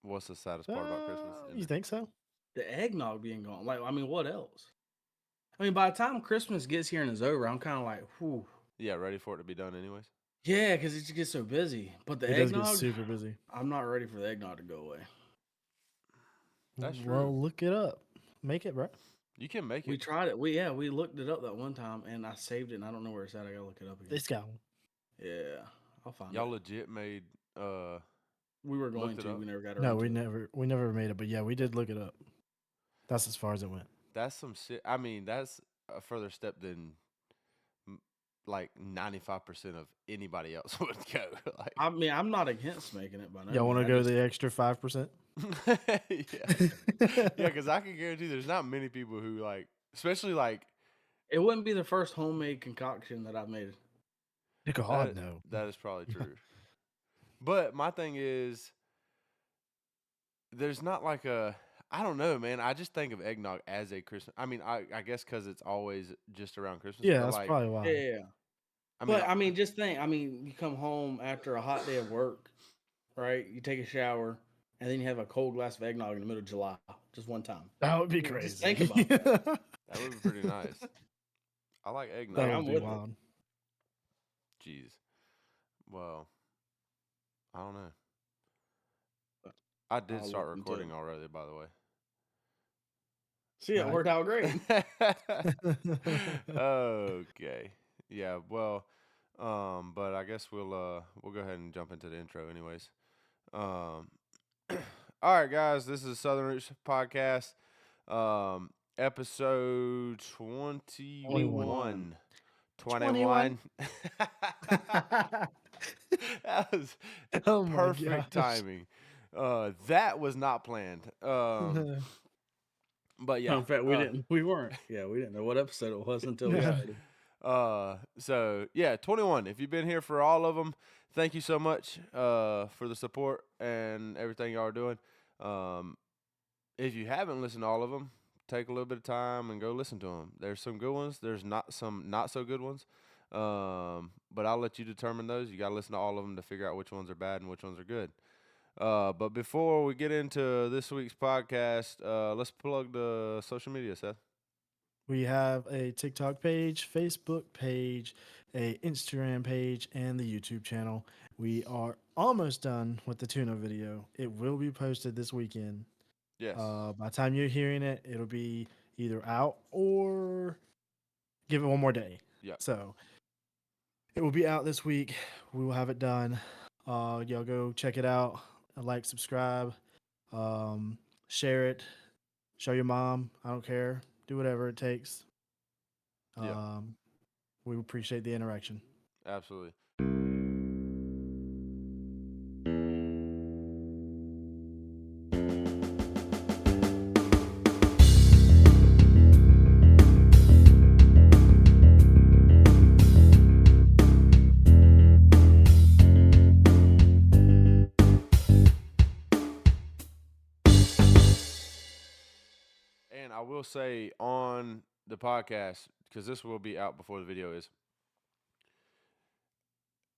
What's the saddest part about Christmas? You think so? The eggnog being gone. Like, I mean, what else? I mean, by the time Christmas gets here and is over, I'm kind of like, whew. Yeah, ready for it to be done anyways. Yeah, because it just gets so busy. But the It does get eggnog, super busy. I'm not ready for the eggnog to go away. That's true. Well, look it up. Make it, bro. You can make We it. tried it. We looked it up that one time, and I saved it, and I don't know where it's at. I gotta look it up again. This guy. Yeah, I'll find Y'all it. legit made We were going looked it to. up? We never got around No, to we never made it, but yeah, we did look it up. That's as far as it went. That's some shit. I mean, that's a further step than like 95% of anybody else would go. Like, I mean, I'm not against making it, but Y'all want to go the extra 5%? yeah, because I can guarantee there's not many people who like, especially like. It wouldn't be the first homemade concoction that I've made. God, no. That is probably true. But my thing is, there's not like a. I don't know, man. I just think of eggnog as a Christmas. I mean, I guess because it's always just around Christmas. Yeah, but that's like, probably why. Yeah. I mean, But I mean, just think. I mean, you come home after a hot day of work, right? You take a shower, and then you have a cold glass of eggnog in the middle of July, just one time. That would be Just crazy. think about that. that would be pretty nice. I like eggnog. That I'm would be with it. wild. Jeez. Well, I don't know. I did I'll start look into recording it. already, by the way. See, it Right. worked out great. Okay. Yeah, well, but I guess we'll go ahead and jump into the intro anyways. All right, guys, this is Southern Roots Podcast. Episode 21. 21. That was Oh my perfect gosh. timing. That was not planned. But yeah. In fact, we weren't. Yeah, we didn't know what episode it was until we got ready. So yeah, 21. If you've been here for all of them, thank you so much for the support and everything y'all are doing. If you haven't listened to all of them, take a little bit of time and go listen to them. There's some good ones. There's some not so good ones. But I'll let you determine those. You got to listen to all of them to figure out which ones are bad and which ones are good. But before we get into this week's podcast, let's plug the social media, Seth. We have a TikTok page, Facebook page, a Instagram page, and the YouTube channel. We are almost done with the tuna video. It will be posted this weekend. Yes. By the time you're hearing it, it'll be either out or give it one more day. Yeah. So it will be out this week. We will have it done. Y'all go check it out. Like, subscribe, share it, show your mom. I don't care. Do whatever it takes. Yeah. We appreciate the interaction. Absolutely. And I will say on the podcast, because this will be out before the video is,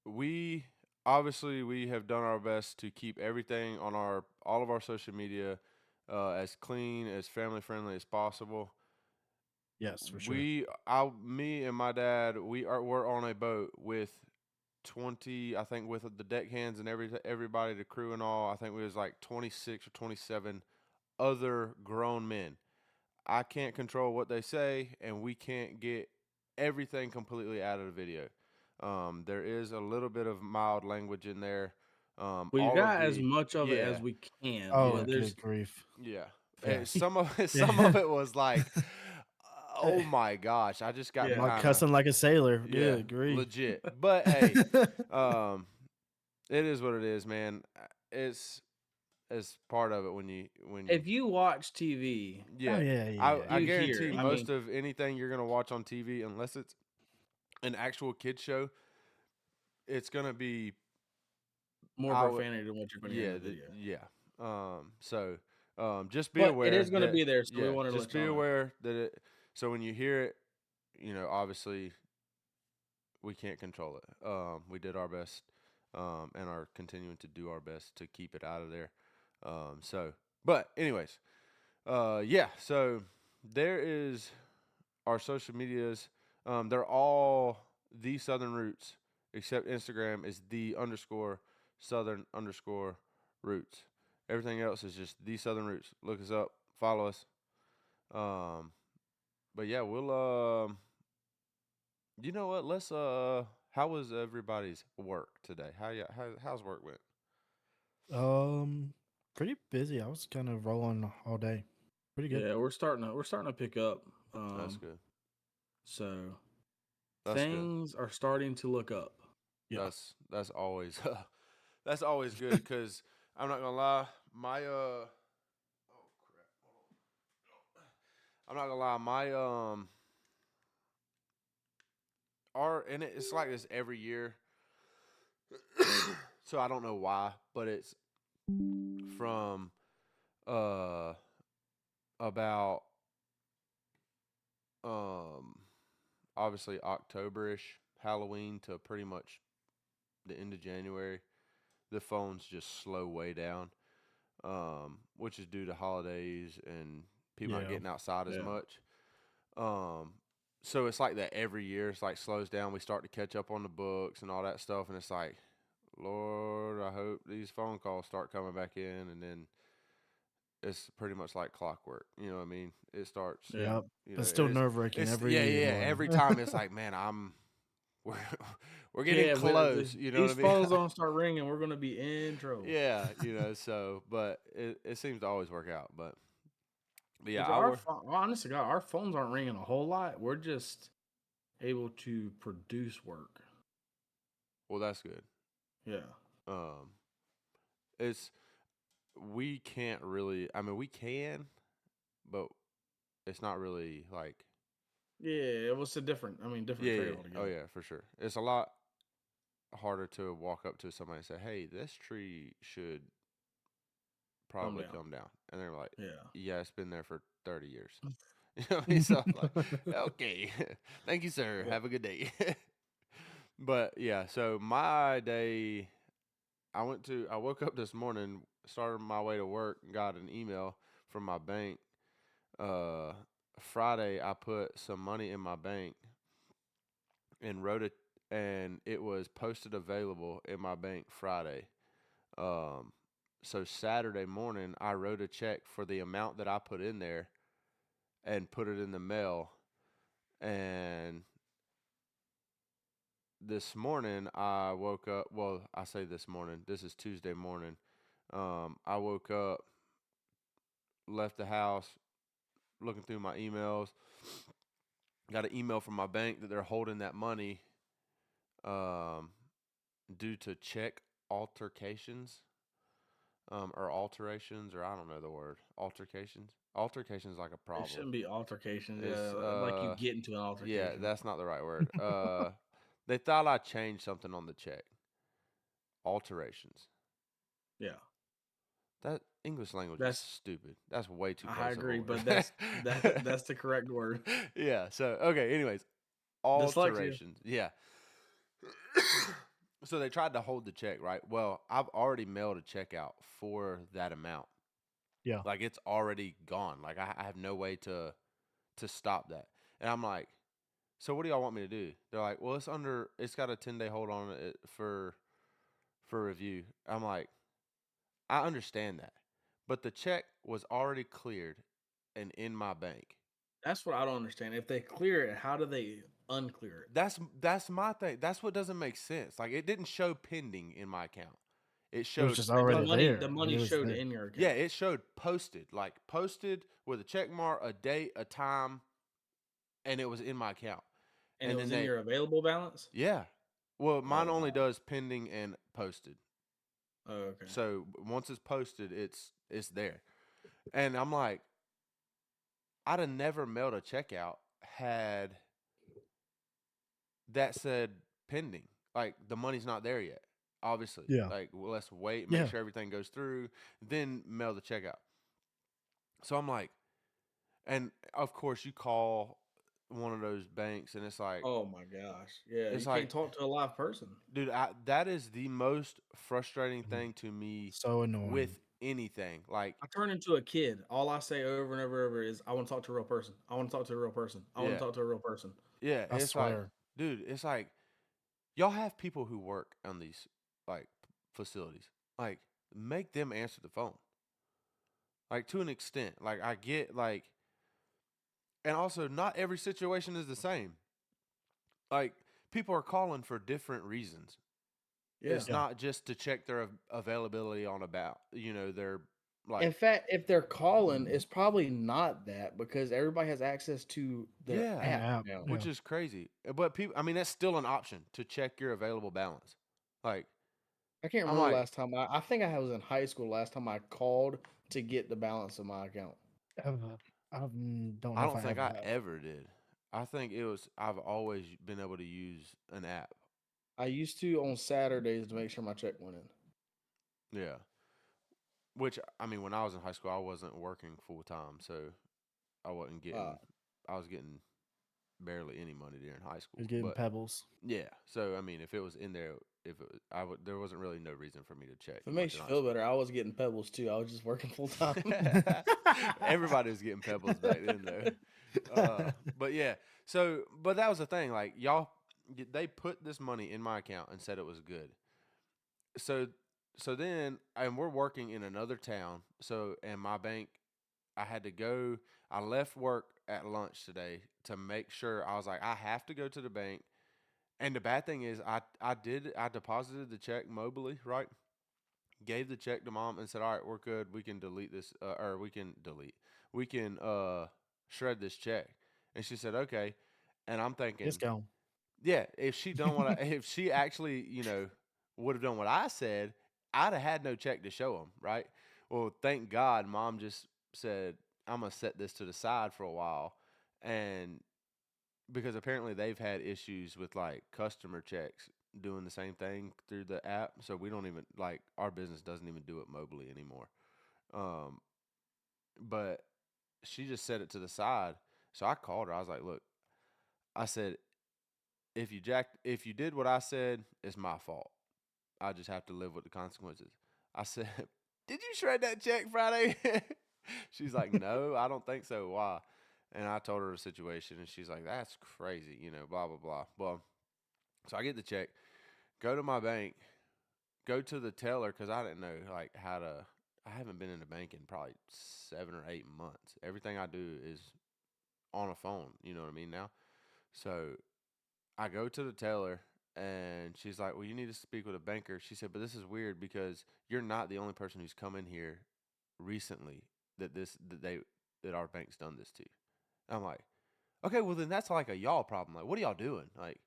we have done our best to keep everything on all of our social media as clean, as family friendly as possible. Yes, for sure. Me and my dad, we're on a boat with 20, I think, with the deckhands and everybody, the crew and all. I think we was like 26 or 27 other grown men. I can't control what they say, and we can't get everything completely out of the video. There is a little bit of mild language in there. We all got of as much of it yeah, as we can. Oh, but there's good grief. yeah. Yeah. Some of it was like, oh my gosh, I just got Yeah. Like kind of cussing like a sailor. yeah, Good grief. legit. But hey, it is what it is, man. It's part of it when you if you watch TV, yeah. Oh, yeah. I You hear guarantee it. I most mean- of anything you're gonna watch on TV, unless it's an actual kids show, it's gonna be more profanity than what you're going to hear in the video. Just be But aware. it is gonna that- be there, so we yeah, wanted to just let be y'all know. aware that it. So when you hear it, obviously, we can't control it. We did our best, and are continuing to do our best to keep it out of there. But anyways, yeah. So there is our social medias. They're all the Southern Roots, except Instagram is the underscore Southern underscore Roots. Everything else is just the Southern Roots. Look us up, follow us. But yeah, we'll you know what? Let's how was everybody's work today? How's work went? Pretty busy. I was kind of rolling all day. Pretty good. Yeah, we're starting to pick up. That's good. So That's good. things are starting to look up. Yeah. That's always that's always good because I'm not gonna lie, my oh crap, hold on. I'm not gonna lie, my it's like this every year. So I don't know why, but it's from uh about um obviously Octoberish, Halloween to pretty much the end of January. The phones just slow way down, which is due to holidays and people not Yeah. getting outside as Yeah. much. So it's like that every year. It's like slows down. We start to catch up on the books and all that stuff, and it's like, Lord, I hope these phone calls start coming back in, and then it's pretty much like clockwork. You know what I mean? It starts. Yeah. Yep. You know, It's still it's nerve wracking it's every yeah. morning. Every time it's like, man, we're we're getting Yeah, but close. You know these what I mean? phones don't start ringing, we're gonna be in trouble. Yeah, so but it seems to always work out. But yeah, Which honestly, God, our phones aren't ringing a whole lot. We're just able to produce work. well, that's good. Yeah. Um, it's we can't really. I mean, we can, but it's not really like Yeah, it was different yeah. trade altogether. Oh yeah, for sure. It's a lot harder to walk up to somebody and say, "Hey, this tree should probably down. come down," and they're like, Yeah. "Yeah, it's been there for 30 years." You know what I mean? So I'm like, okay, thank you, sir. Yeah. Have a good day. But yeah, so my day, I woke up this morning, started my way to work, and got an email from my bank. Uh, Friday, I put some money in my bank and wrote it, and it was posted available in my bank Friday. Um, so Saturday morning, I wrote a check for the amount that I put in there and put it in the mail. And this morning, I woke up. Well, I say this morning. This is Tuesday morning. I woke up, left the house, looking through my emails. Got an email from my bank that they're holding that money um, due to check altercations or alterations, or I don't know the word. Altercations. Altercations like a It problem. shouldn't be altercations. It's Like you get into an altercation. yeah, that's not the right word. They thought I changed something on the check. Alterations. Yeah. That English language is That's stupid. That's way too I close agree, of a word. but that's the correct word. Yeah. So okay. Anyways, Dyslexia. alterations. Yeah. So they tried to hold the check, right? Well, I've already mailed a check out for that amount. Yeah. Like it's already gone. Like I have no way to stop that. And I'm like, so what do y'all want me to do? They're like, well, it's got a 10-day hold on it for review. I'm like, I understand that. But the check was already cleared and in my bank. That's what I don't understand. If they clear it, how do they unclear it? That's my thing. That's what doesn't make sense. Like it didn't show pending in my account. It It was showed just The already money, there. the It money was showed there. in your account. yeah, it showed posted, like posted with a check mark, a date, a time, and it was in my account. and it then was in your available balance. yeah. Well, mine Oh, only wow. does pending and posted. Oh, okay. So once it's posted, it's there. And I'm like, I'd have never mailed a check out had that said pending. Like the money's not there yet. Obviously, Yeah. like well, let's wait, make Yeah. sure everything goes through, then mail the check out. So I'm like, and of course you call one of those banks, and it's like, Oh my gosh. Yeah, it's you like, can't talk to a live person. dude, that is the most frustrating Mhm. thing to me So with annoying. anything. Like, I turn into a kid. All I say over and over is, "I want to talk to a real person. I want to talk to a real person. I want yeah, to talk to a real person." yeah. I It's like, swear. dude, it's like y'all have people who work on these like facilities. Like, make them answer the phone. Like, to an extent. Like, I get like, and also not every situation is the same. Like, people are calling for different reasons. Yeah. It's Yeah. not just to check their availability on about, their In like, fact, if they're calling, it's probably not that because everybody has access to the yeah, An app app. now. which Yeah. is crazy. But people, I mean, that's still an option to check your available balance. Like, I can't I'm remember like, last time I think I was in high school last time I called to get the balance of my account. Don't I know if don't I think ever I have. ever did. I think I've always been able to use an app. I used to on Saturdays to make sure my check went in. Yeah. Which, I mean, when I was in high school, I wasn't working full time, so I wasn't Uh, I was getting barely any money during high school. He's getting But pebbles. yeah, so I mean, if it was in there, if it was, there wasn't really no reason for me to check if it much makes in you high feel school. better, I was getting pebbles too. I was just working full time. Everybody was getting pebbles back then, though. But yeah, but that was the thing. Like, they put this money in my account and said it was good. So, then, and we're working in another town. So, and my bank, I had to go. I left work at lunch today to make sure. I was like, I have to go to the bank. And the bad thing is, I deposited the check mobily, right? Gave the check to mom and said, "All right, we're good. We can delete this, or we can shred this check." And she said, "Okay." And I'm It's thinking, gone. yeah, if she done what if she actually, would have done what I said, I'd have had no check to show them, right? Well, thank God, mom just said, "I'm gonna set this to the side for a while," and because apparently they've had issues with like customer checks doing the same thing through the app, so we don't even like our business doesn't even do it mobily anymore. Um, but she just set it to the side, so I called her. I was like, "Look," I said, if you did what I said, it's my fault. I just have to live with the consequences." I said, "Did you shred that check Friday?" She's like, "No, I don't think so. Why?" And I told her the situation, and she's like, "That's crazy, blah, blah, blah." Well, so I get the check, go to my bank, go to the teller because I didn't know like how to. I haven't been in the bank in probably 7 or 8 months. Everything I do is on a phone. You know what I mean now. So I go to the teller and she's like, "Well, you need to speak with a banker." She said, "But this is weird because you're not the only person who's come in here recently that our bank's done this to." I'm like, "Okay, well then that's like a y'all problem. Like, what are y'all doing? Like,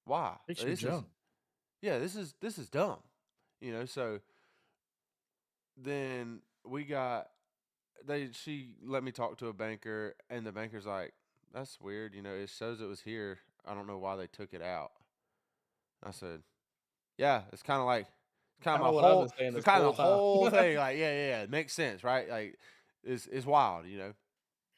why? Fix Like, your this is jump. yeah, this is dumb." So then she let me talk to a banker and the banker's like, "That's weird, it shows it was here. I don't know why they took it out." I said, "Yeah, it's kind of like Kind of what I've been saying it's this kind whole of the time. whole thing. Like, yeah, it makes sense, right? Like, it's wild.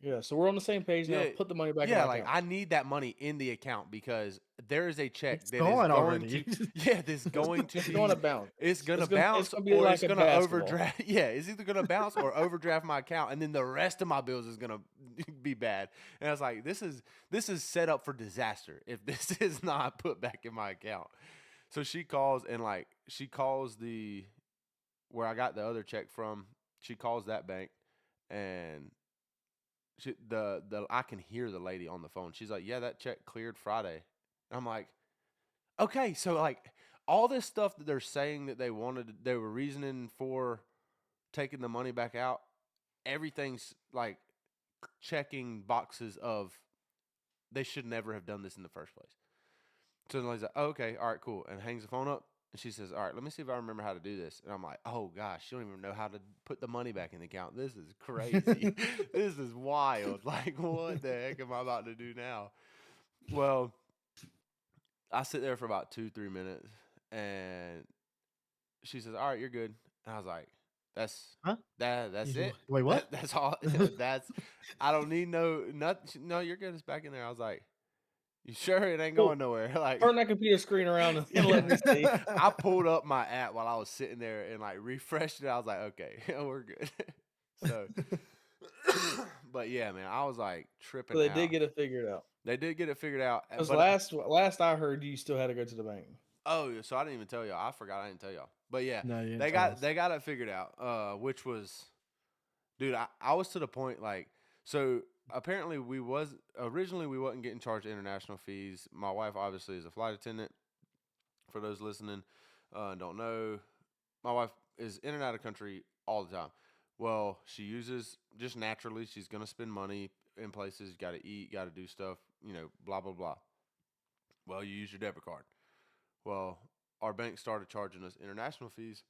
Yeah, so we're on the same page now. Yeah, Put the money back in yeah. my Like, account. I need that money in the account because there is a check It's that is gone going already. to, yeah, that's going to It's going to be, bounce. it's gonna It's bounce gonna be or like it's a gonna basketball. overdraft. Yeah, it's either gonna bounce or overdraft my account, and then the rest of my bills is gonna be bad. And I was like, this is set up for disaster if this is not put back in my account. So she calls the where I got the other check from. She calls that bank, and I can hear the lady on the phone. She's like, "Yeah, that check cleared Friday." And I'm like, "Okay, so like all this stuff that they're saying that they were reasoning for taking the money back out, everything's like checking boxes of they should never have done this in the first place." So the lady's like, "Oh, okay, all right, cool," and hangs the phone up. And she says, "All right, let me see if I remember how to do this." And I'm like, "Oh gosh, you don't even know how to put the money back in the account. This is crazy. This is wild. Like, what the heck am I about to do now?" Well, I sit there for about 2, 3 minutes, and she says, "All right, you're good." And I was like, "That's Huh? that's it. Wait, what? That's all. That's I don't need no nothing. No, you're good. It's back in there." I was like, You sure it ain't Cool. going nowhere? Like, Turn that computer screen around and let me see. I pulled up my app while I was sitting there and like refreshed it. I was like, okay, we're good. So, but yeah, man, I was like tripping So they out. did get it figured out. They did get it figured out. Because But last I heard, you still had to go to the bank. oh, so I didn't even tell y'all. I forgot I didn't tell y'all. But yeah, No, you didn't they tell got us. they got it figured out. Which was, dude, I was to the point like, so apparently we wasn't getting charged international fees. My wife obviously is a flight attendant. For those listening, and don't know, my wife is in and out of country all the time. Well, she uses just naturally. She's gonna spend money in places. Got to eat. Got to do stuff. Blah blah blah. Well, you use your debit card. Well, our bank started charging us international fees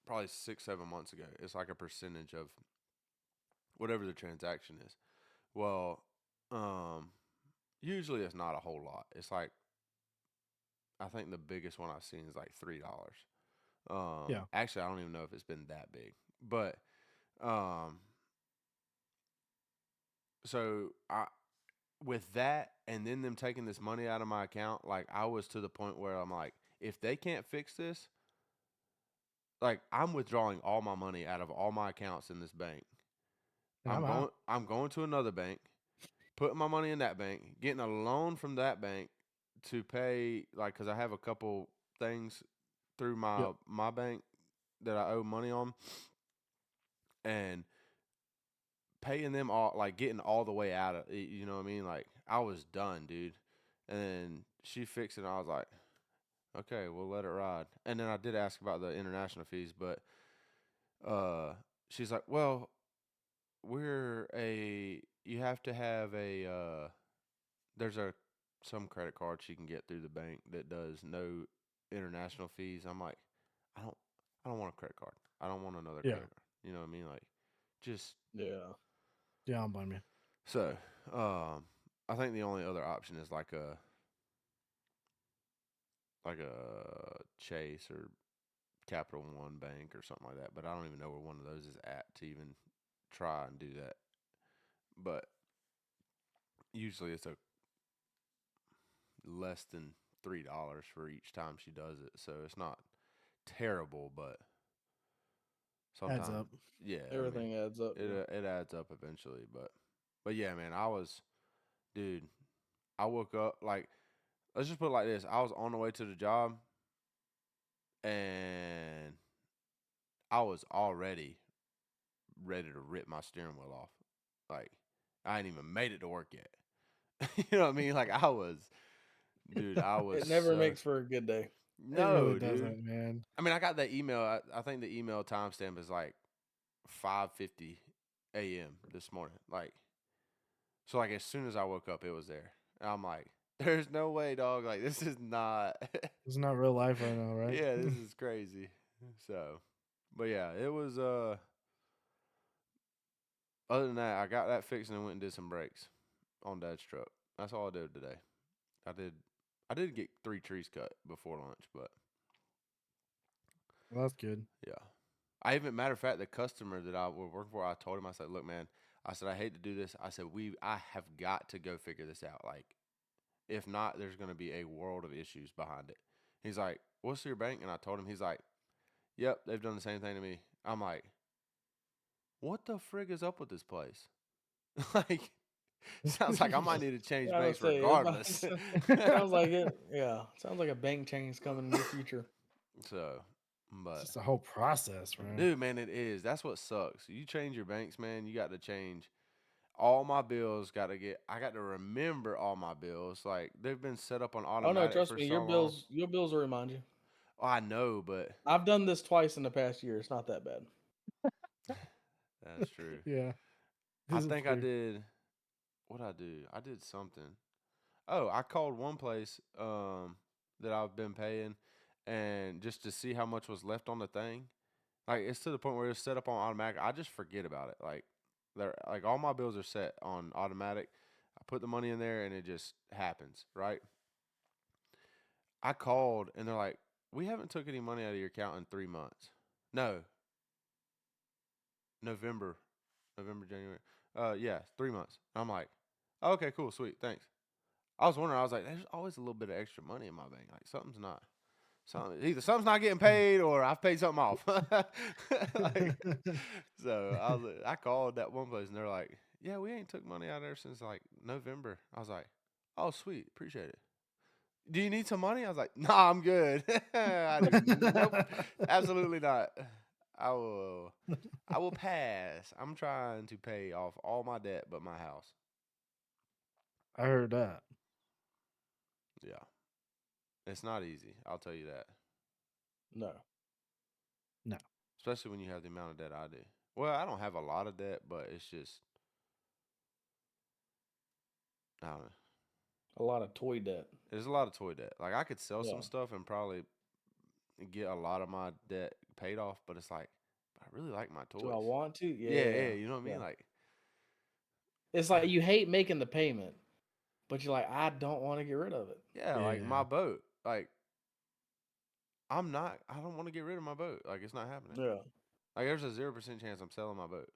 probably 6 7 months ago. It's like a percentage of whatever the transaction is. Well, usually it's not a whole lot. It's like I think the biggest one I've seen is like $3. Yeah. Actually, I don't even know if it's been that big, but um, so with that, and then them taking this money out of my account, like I was to the point where I'm like, if they can't fix this, like I'm withdrawing all my money out of all my accounts in this bank. And I'm out. I'm going to another bank, putting my money in that bank, getting a loan from that bank to pay, like, because I have a couple things through Yep. my bank that I owe money on, and paying them all, like getting all the way out of it, you know what I mean? Like I was done, dude. And then she fixed it, and I was like, okay, we'll let it ride. And then I did ask about the international fees, but she's like, well, you have to have there's some credit card she can get through the bank that does no international fees. I'm like, I don't I don't want a credit card. I don't want another Yeah. credit card. You know what I mean? Like, just Yeah. Yeah, I don't blame you. so. I think the only other option is like a Chase or Capital One Bank or something like that. But I don't even know where one of those is at to even try and do that. But usually it's a less than $3 for each time she does it, so it's not terrible, but Adds sometimes, up. yeah, Everything adds up. it adds up eventually. But yeah, man, dude, I woke up like, let's just put it like this: I was on the way to the job, and I was already ready to rip my steering wheel off. Like, I ain't even made it to work yet. You know what I mean? Like, dude, I was. It never makes for a good day. It No, really dude. doesn't, man. I mean, I got that email. I think the email timestamp is like 5:50 a.m. this morning. Like, so like as soon as I woke up, it was there. And I'm like, there's no way, dog. Like, this is not. It's not real life right now, right? Yeah, this is crazy. So, but yeah, it was. Other than that, I got that fixed and went and did some brakes on Dad's truck. That's all I did today. I did get 3 trees cut before lunch, but Well, that's good. yeah. Matter of fact, the customer that I was working for, I told him, I said, look, man, I said, I hate to do this. I said, I have got to go figure this out. Like, if not, there's going to be a world of issues behind it. He's like, what's your bank? And I told him, he's like, yep, they've done the same thing to me. I'm like, what the frig is up with this place? Like, sounds like I might need to change I would banks say, regardless. sounds like it. Yeah, sounds like a bank change coming in the future. So, It's but just a whole process, man. dude, man, it is. That's what sucks. You change your banks, man. You got to change all my bills. I got to remember all my bills. Like they've been set up on Oh no, automatic trust for me, so long. your bills will remind you. Oh, I know, but I've done this twice in the past year. It's not that bad. that's true. Yeah. I This is think I true. did. What I do? I did something. Oh, I called one place that I've been paying, and just to see how much was left on the thing. Like it's to the point where it's set up on automatic. I just forget about it. Like they're like all my bills are set on automatic. I put the money in there and it just happens, right? I called and they're like, "We haven't took any money out of your account in 3 months." No, November, January. Yeah, 3 months. I'm like, Okay, cool, sweet, thanks. I was wondering. I was like, there's always a little bit of extra money in my bank. Like either something's not getting paid or I've paid something off. Like, so I called that one place and they're like, yeah, we ain't took money out of there since like November. I was like, oh sweet, appreciate it. Do you need some money? I was like, nah, I'm good. Nope, absolutely not. I will I will pass. I'm trying to pay off all my debt but my house. I heard that. Yeah. It's not easy, I'll tell you that. No. No. Especially when you have the amount of debt I do. Well, I don't have a lot of debt, but it's just I don't know. A lot of toy debt. There's a lot of toy debt. Like I could sell Yeah. some stuff and probably get a lot of my debt paid off, but it's like I really like my toys. Do I want to? Yeah, you know what I mean? Yeah. Like It's like you hate making the payment, but you're like, I don't want to get rid of it. yeah, like my Yeah. boat. Like I don't want to get rid of my boat. Like it's not happening. Yeah. Like there's a 0% chance I'm selling my boat.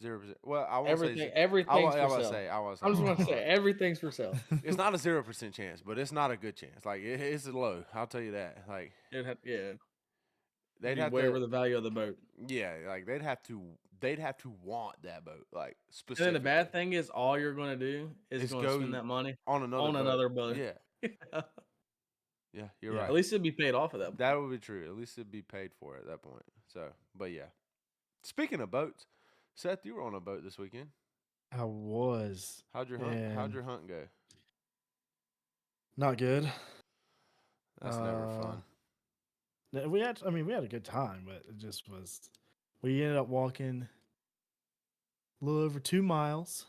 0%. Well, I won't Everything, say. everything's I for want to sale. say. I want to I'm say. just Hold going to on, hold say on. everything's for sale. It's not a 0% chance, but it's not a good chance. Like it's low. I'll tell you that. Like It'd they'd be have way to. over the value of the boat. Yeah, like they'd have to. They'd have to want that boat. Like And then specifically. the bad thing is, all you're going to do is It's going to go spend that money on another on boat. another boat. Yeah, yeah, you're Yeah. right. At least it'd be paid off at that point. That would be true. At least it'd be paid for at that point. So, but yeah. Speaking of boats, Seth, you were on a boat this weekend. I was. How'd your hunt? How'd And your hunt go? not good. That's never fun. We had a good time, but it just was. We ended up walking a little over 2 miles.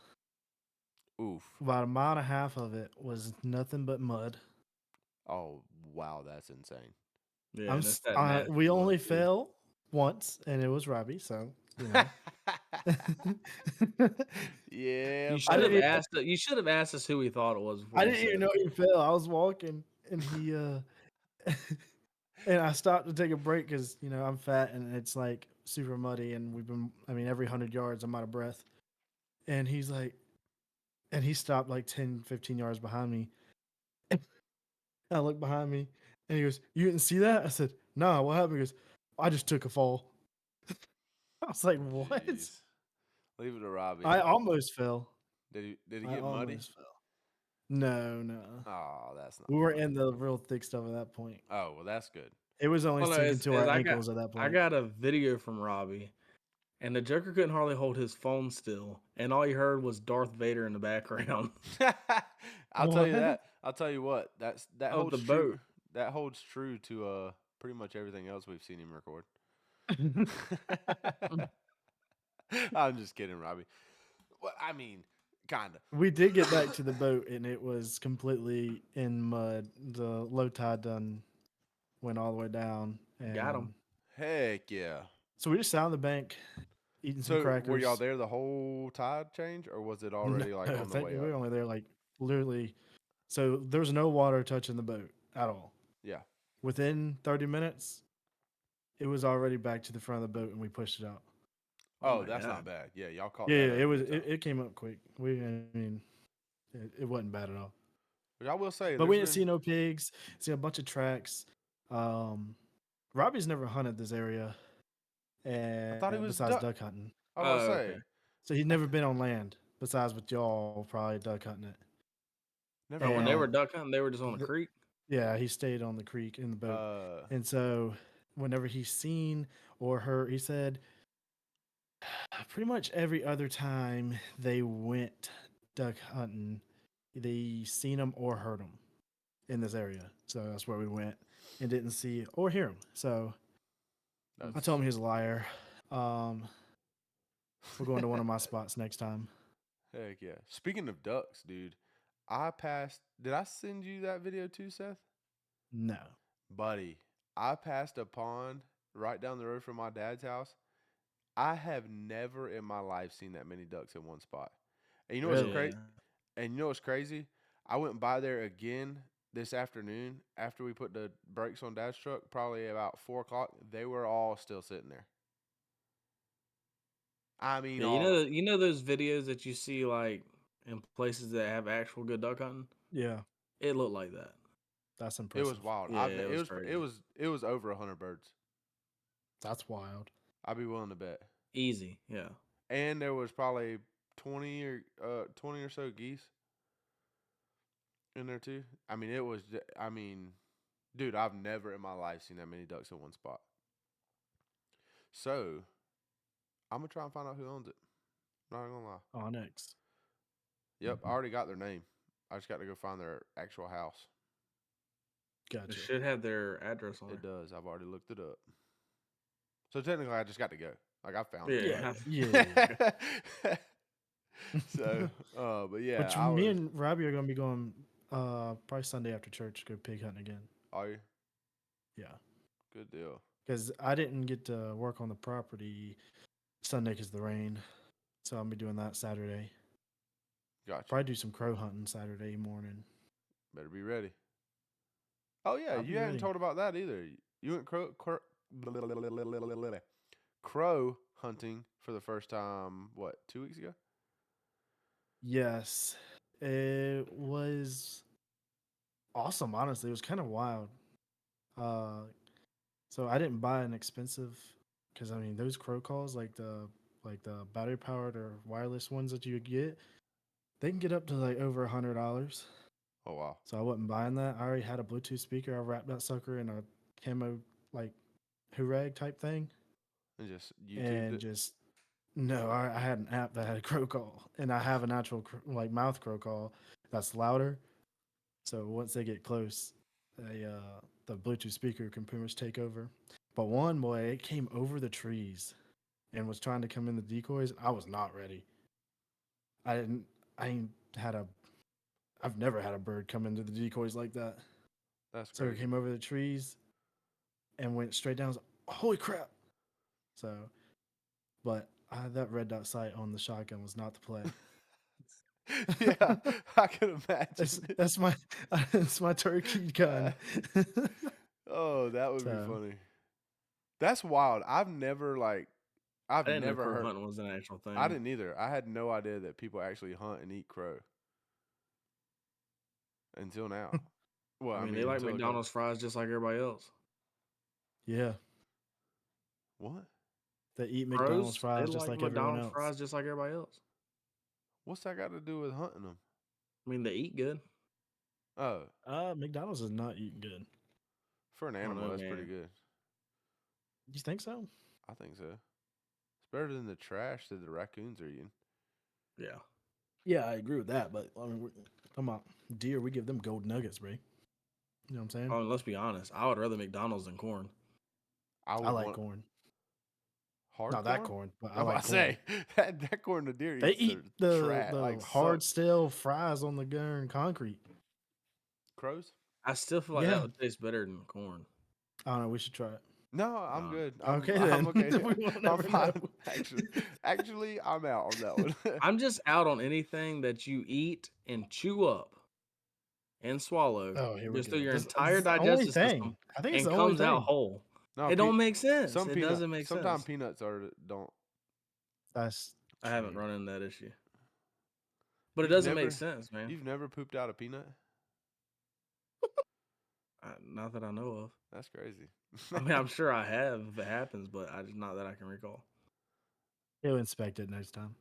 Oof. About a mile and a half of it was nothing but mud. Oh wow, that's insane. Yeah, and it's that nasty We mud, only too. fell once, and it was Robbie. So you know. Yeah, You I should have didn't asked. You should have asked us who we thought it was. Before I you didn't said even it. know he fell. I was walking, and he and I stopped to take a break because I'm fat and it's like super muddy, and every 100 yards I'm out of breath, and he's like, and he stopped like 10, 15 yards behind me. I look behind me, and he goes, "You didn't see that?" I said, "Nah, what happened?" He goes, "I just took a fall." I was like, "What?" Jeez. Leave it to Robbie. I almost fell. Did he I get muddy? almost fell. No, no. Oh, that's not We weren't fun. in the real thick stuff at that point. Oh well, that's good. It was only Oh no, sinking to our I ankles at that point. got a video from Robbie, and the Joker couldn't hardly hold his phone still, and all you heard was Darth Vader in the background I'll tell you What? that. I'll tell you what. That of the holds true. boat. That holds true to pretty much everything else we've seen him record. I'm just kidding, Robbie. Well, I mean, kinda. We did get back to the boat, and it was completely in mud. The low tide done went all the way down, and Got him. Heck yeah. so we just sat on the bank eating some So crackers. were y'all there the whole tide change, or was it already like No, on the way we were up? only there like literally. So there was no water touching the boat at all. Yeah. Within 30 minutes, it was already back to the front of the boat, and we pushed it out. Oh, my that's God. not bad. Yeah, y'all caught Yeah, that. it was. It came up quick. It wasn't bad at all. But I will say, But we there's didn't see no pigs. See a bunch of tracks. Robbie's never hunted this area, and thought he was besides duck- duck hunting, I was Oh, gonna say, okay. so he's never been on land. Besides with y'all, probably duck hunting it. never Oh, when they mind. were duck hunting, they were just on the The- creek. Yeah, he stayed on the creek in the boat, Uh, and so whenever he's seen or heard, he said pretty much every other time they went duck hunting, they seen them or heard them in this area. So that's where we went and didn't see or hear him. So I told him he's a liar. We're going to one of my spots next time. Heck yeah. Speaking of ducks, dude, I passed. Did I send you that video too, Seth? No. Buddy, I passed a pond right down the road from my dad's house. I have never in my life seen that many ducks in one spot. And you know what's Really? crazy? And you know what's crazy? I went by there again this afternoon after we put the brakes on Dad's truck, probably about 4 o'clock. They were all still sitting there. I mean, Yeah, all. you know those videos that you see like in places that have actual good duck hunting, Yeah, it looked like that. that's It impressive. was wild. Yeah, it was crazy. It was over 100 birds. That's wild. I'd be willing to bet. Easy, yeah. And there was probably 20 or so geese in there too. I mean, dude, I've never in my life seen that many ducks in one spot. So, I'm gonna try and find out who owns it. Not gonna lie. Onyx. Yep, I already got their name. I just got to go find their actual house. It Gotcha. should have their address on It it. does. I've already looked it up. So technically, I just got to go. Like I found Yeah. it. So, but yeah, Which me and Robbie are gonna be going probably Sunday after church to go pig hunting again. Are you? Yeah, Good deal. because I didn't get to work on the property Sunday because of the rain, so I'll be doing that Saturday. Gotcha. Probably do some crow hunting Saturday morning. Better be ready. Oh yeah, I'll you be hadn't ready. told about that either. You went crow hunting for the first time. What, 2 weeks ago? Yes, it was awesome. Honestly, it was kind of wild. So I didn't buy an expensive, because I mean those crow calls like the battery powered or wireless ones that you get, they can get up to like over $100. Oh wow. So I wasn't buying that. I already had a Bluetooth speaker. I wrapped that sucker in a camo like hoorag type thing, And just YouTubed and it. just no, I had an app that had a crow call, and I have an actual like mouth crow call that's louder. So once they get close, the Bluetooth speaker can pretty much take over. But one boy, it came over the trees and was trying to come in the decoys. I was not ready. I didn't. I ain't had a. I've never had a bird come into the decoys like that. That's So it crazy. came over the trees and went straight down. I was like, holy crap! So, but that red dot sight on the shotgun was not the play. Yeah, I can imagine. That's my that's my turkey gun. Oh, that would be So funny. That's wild. I've I didn't know never crow heard. hunting was an actual thing. I didn't either. I had no idea that people actually hunt and eat crow until now. Well, I mean, they like until a couple- McDonald's fries just like everybody else. yeah, What? they eat McDonald's Crows, they fries just like like everyone McDonald's else. fries just like everybody else. What's that got to do with hunting them? I mean, they eat good. Oh, McDonald's is not eating good. for an don't animal, know, that's pretty man. good. You think so? I think so. It's better than the trash that the raccoons are eating. Yeah. Yeah, I agree with that. But I mean, come on, deer, we give them gold nuggets, bro. You know what I'm saying? I mean, let's be honest. I would rather McDonald's than corn. I would I like want corn. hard Not corn. that corn, but I I'm like about to corn. say that corn the deer They eats eat their the trash like hard sucks. stale fries on the darn concrete. Crows. I still feel like Yeah. that would taste better than corn. I don't know. We should try it. No, I'm No. good. Okay, I'm then. okay. We won't I'm never fine. know. Actually, I'm out on that one. I'm just out on anything that you eat and chew up and swallow Oh, here we just go. through your This entire is the only digestive thing. system I think it's and the only comes out thing. whole. No, It don't make sense. Some It doesn't make sometimes sense. peanuts don't. That's I haven't true. run into that issue. But it You've doesn't make never- sense, man. You've never pooped out a peanut? Not that I know of. That's crazy. I mean, I'm sure I have if it happens, but not that I can recall. He'll inspect it next time.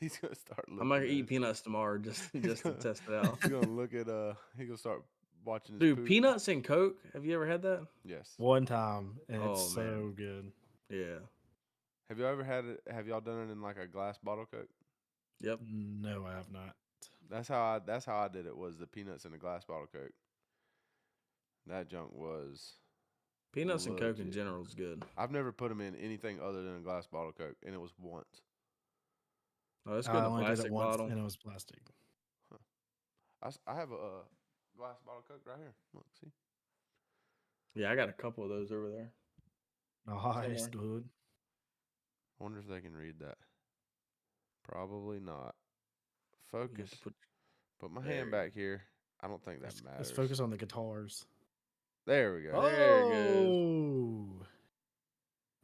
He's gonna start looking. I'm gonna at eat his- peanuts tomorrow just to gonna- test it out. He's gonna look at He's gonna start watching his Dude, poop. peanuts and Coke. Have you ever had that? Yes. One time, and Oh, it's so man. good. Yeah. Have you ever had it? Have y'all done it in like a glass bottle Coke? Yep. No, I have not. That's how I did it. Was the peanuts in a glass bottle Coke? That junk was. Peanuts and Coke in legit. general is good. I've never put them in anything other than a glass bottle Coke, and it was once. Oh, that's I good. A only did plastic it once, bottle. and it was plastic. I have a glass bottle Coke right here. Look, see. Yeah, I got a couple of those over there. Nice, Somewhere. dude. I wonder if they can read that. Probably not. You have Focus. to Put my There hand you back here. I don't think that matters. Let's focus on the guitars. There we go. There it goes. Oh.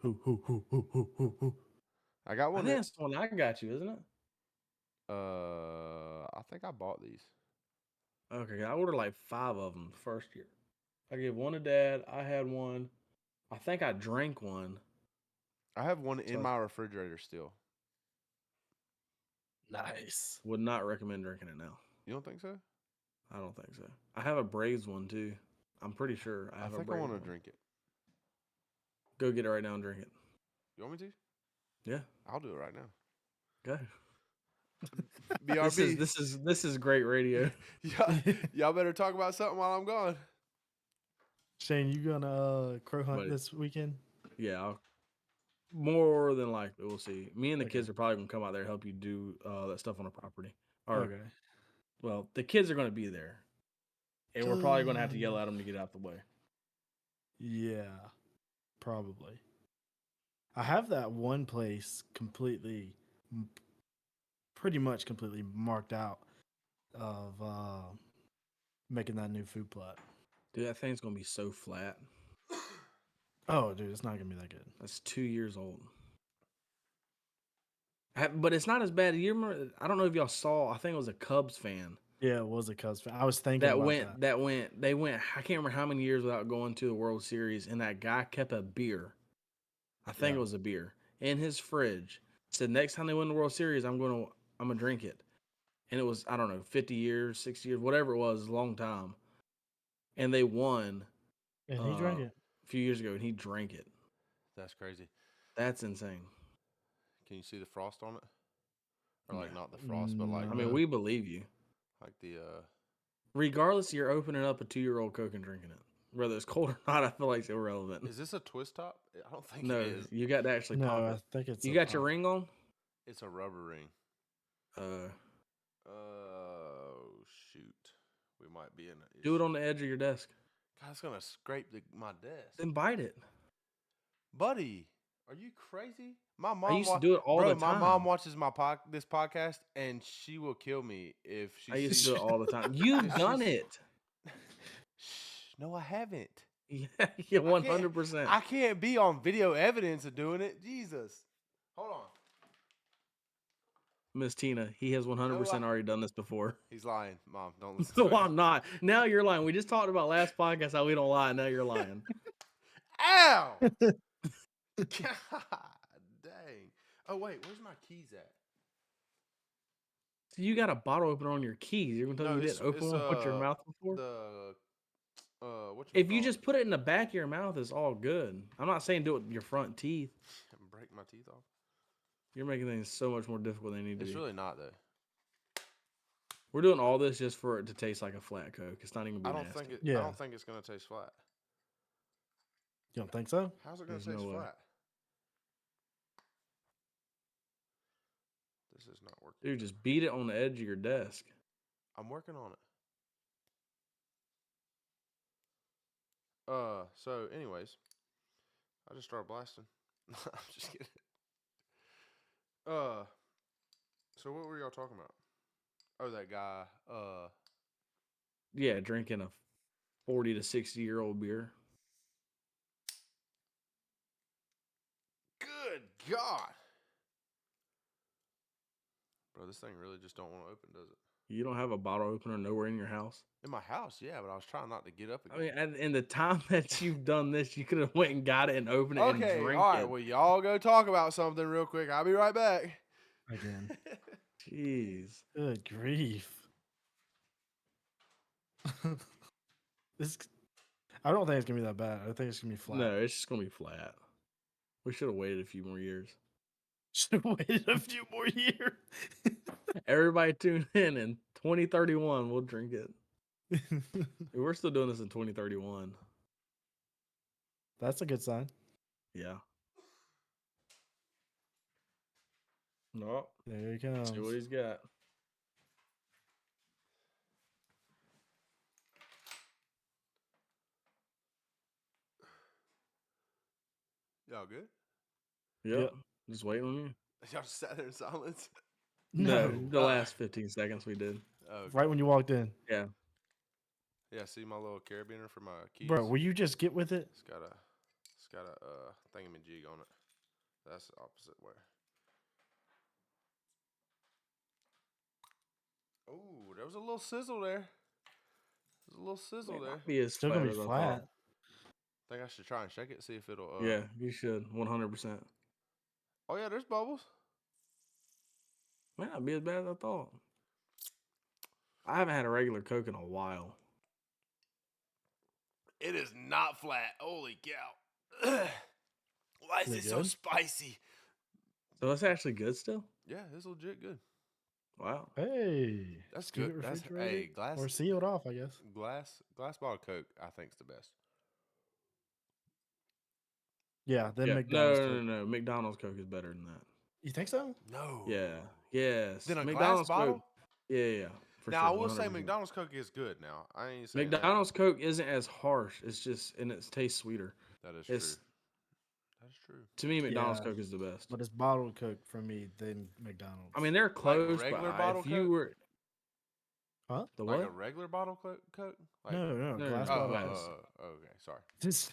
Who? I got I one. think that's the one I got you, isn't it? I think I bought these. Okay, I ordered like 5 of them the first year. I gave one to Dad. I had one. I think I drank one. I have one in So my refrigerator still. Nice. would not recommend drinking it now. You don't think so? I don't think so. I have a Braves one too. I'm pretty sure I I have a think I Braves want to one. drink it. Go get it right now and drink it. You want me to? Yeah, I'll do it right now. go. BRB. This is great radio. Y'all better talk about something while I'm gone. Shane, you gonna crow hunt Buddy. this weekend? Yeah, more than likely we'll see. Me and the Okay. kids are probably gonna come out there and help you do that stuff on the property. Or Okay. well, the kids are gonna be there, and we're probably gonna have to yell at them to get out the way. Yeah, probably. I have that one place pretty much completely marked out of making that new food plot. Dude, that thing's gonna be so flat. Oh, dude, it's not gonna be that good. That's 2 years old. But it's not as bad. You remember? I don't know if y'all saw. I think it was a Cubs fan Yeah, it was a Cubs fan. I was thinking that about went. that. They went. I can't remember how many years without going to the World Series, and that guy kept a beer. I think Yeah. it was a beer in his fridge. Said next time they win the World Series, I'm gonna drink it. And it was, I don't know, 50 years, 60 years, whatever it was, a long time. And they won And he drank a it. few years ago, and he drank it. That's crazy. That's insane. Can you see the frost on it? Or like No. not the frost, but like I mean, we believe you. like the Regardless, you're opening up a 2-year-old Coke and drinking it. Whether it's cold or not, I feel like it's irrelevant. Is this a twist top? I don't think No, it is. you got to actually No, pop I it. think it's. You a got your pop. ring on? It's a rubber ring. Oh shoot. We might be in a Do it on the edge of your desk. God, it's gonna scrape my desk. Then bite it. Buddy, are you crazy? My I mom used to do it all the my time. mom watches this podcast and she will kill me if she I used sees to do it all the time. You've done it. Shh, no, I haven't. Yeah, 100%. I can't be on video evidence of doing it. Jesus. Hold on. Miss Tina, he has 100% already done this before. He's lying. Mom, don't listen No, to it. I'm not. Now you're lying. We just talked about last podcast how we don't lie. Now you're lying. Ow! God dang. Oh, wait. Where's my keys at? So you got a bottle opener on your keys. You're gonna tell me you didn't open one with your mouth before? If you just put it in the back of your mouth, it's all good. I'm not saying do it with your front teeth. break my teeth off. You're making things so much more difficult than they need to be. It's really not though. We're doing all this just for it to taste like a flat Coke. It's not even gonna I be don't nasty. think it. Yeah. I don't think it's gonna taste flat. You don't think so? How's it gonna There's taste no way. flat? This is not working. Dude, just beat it on the edge of your desk. I'm working on it. So anyways, I just started blasting. I'm just kidding. So what were y'all talking about? Oh, that guy. Yeah, drinking a 40 to 60-year-old beer. Good God. Bro, this thing really just don't want to open, does it? You don't have a bottle opener nowhere in your house? In my house, yeah, but I was trying not to get up I again. mean, in the time that you've done this, you could have went and got it and opened it and Okay, drank all right. it. Well, y'all go talk about something real quick. I'll be right back. Again. Jeez. Good grief. This, I don't think it's gonna be that bad. I think it's gonna be flat. No, it's just going to be flat. We should have waited a few more years. Should have waited a few more years. Everybody tune in 2031. We'll drink it. We're still doing this in 2031. That's a good sign. Yeah. No. There he comes. See what he's got. Y'all good? Yep. Just waiting on you. Y'all just sat there in silence? No, the last 15 seconds we did. Oh, Right when you walked in. Yeah. yeah. See my little carabiner for my keys? Bro, will you just get with it? It's got a thingamajig on it. That's the opposite way. Oh, there was a little sizzle there. There's a little sizzle May there. not be as Still flat gonna be as I flat. thought. Think I should try and shake it, see if it'll. Yeah, you should 100%. Oh yeah, there's bubbles. May not be as bad as I thought. I haven't had a regular Coke in a while. It is not flat. Holy cow! Why is Is it it so good? spicy? So that's actually good still. Yeah, it's legit good. Wow. Hey, That's keep good. it That's refrigerated glass or sealed off, I guess. glass bottle Coke. I think's the best. Yeah, then Yeah. McDonald's No, Coke. no. McDonald's Coke is better than that. You think so? No. Yeah. Yes. Then a glass McDonald's bottle. Coke. Yeah. For Now sure. I will say 100%. McDonald's Coke is good. Now I ain't saying McDonald's Coke isn't as harsh. It's just and it tastes sweeter. that is It's true. That's true. to me McDonald's Yeah. Coke is the best. But it's bottled Coke for me than McDonald's. I mean they're close, regular but bottle if you Coke? were huh? the Like what? a regular bottle Coke? Like, No, No, glass no, bottle. glass. Coke. okay, sorry. Just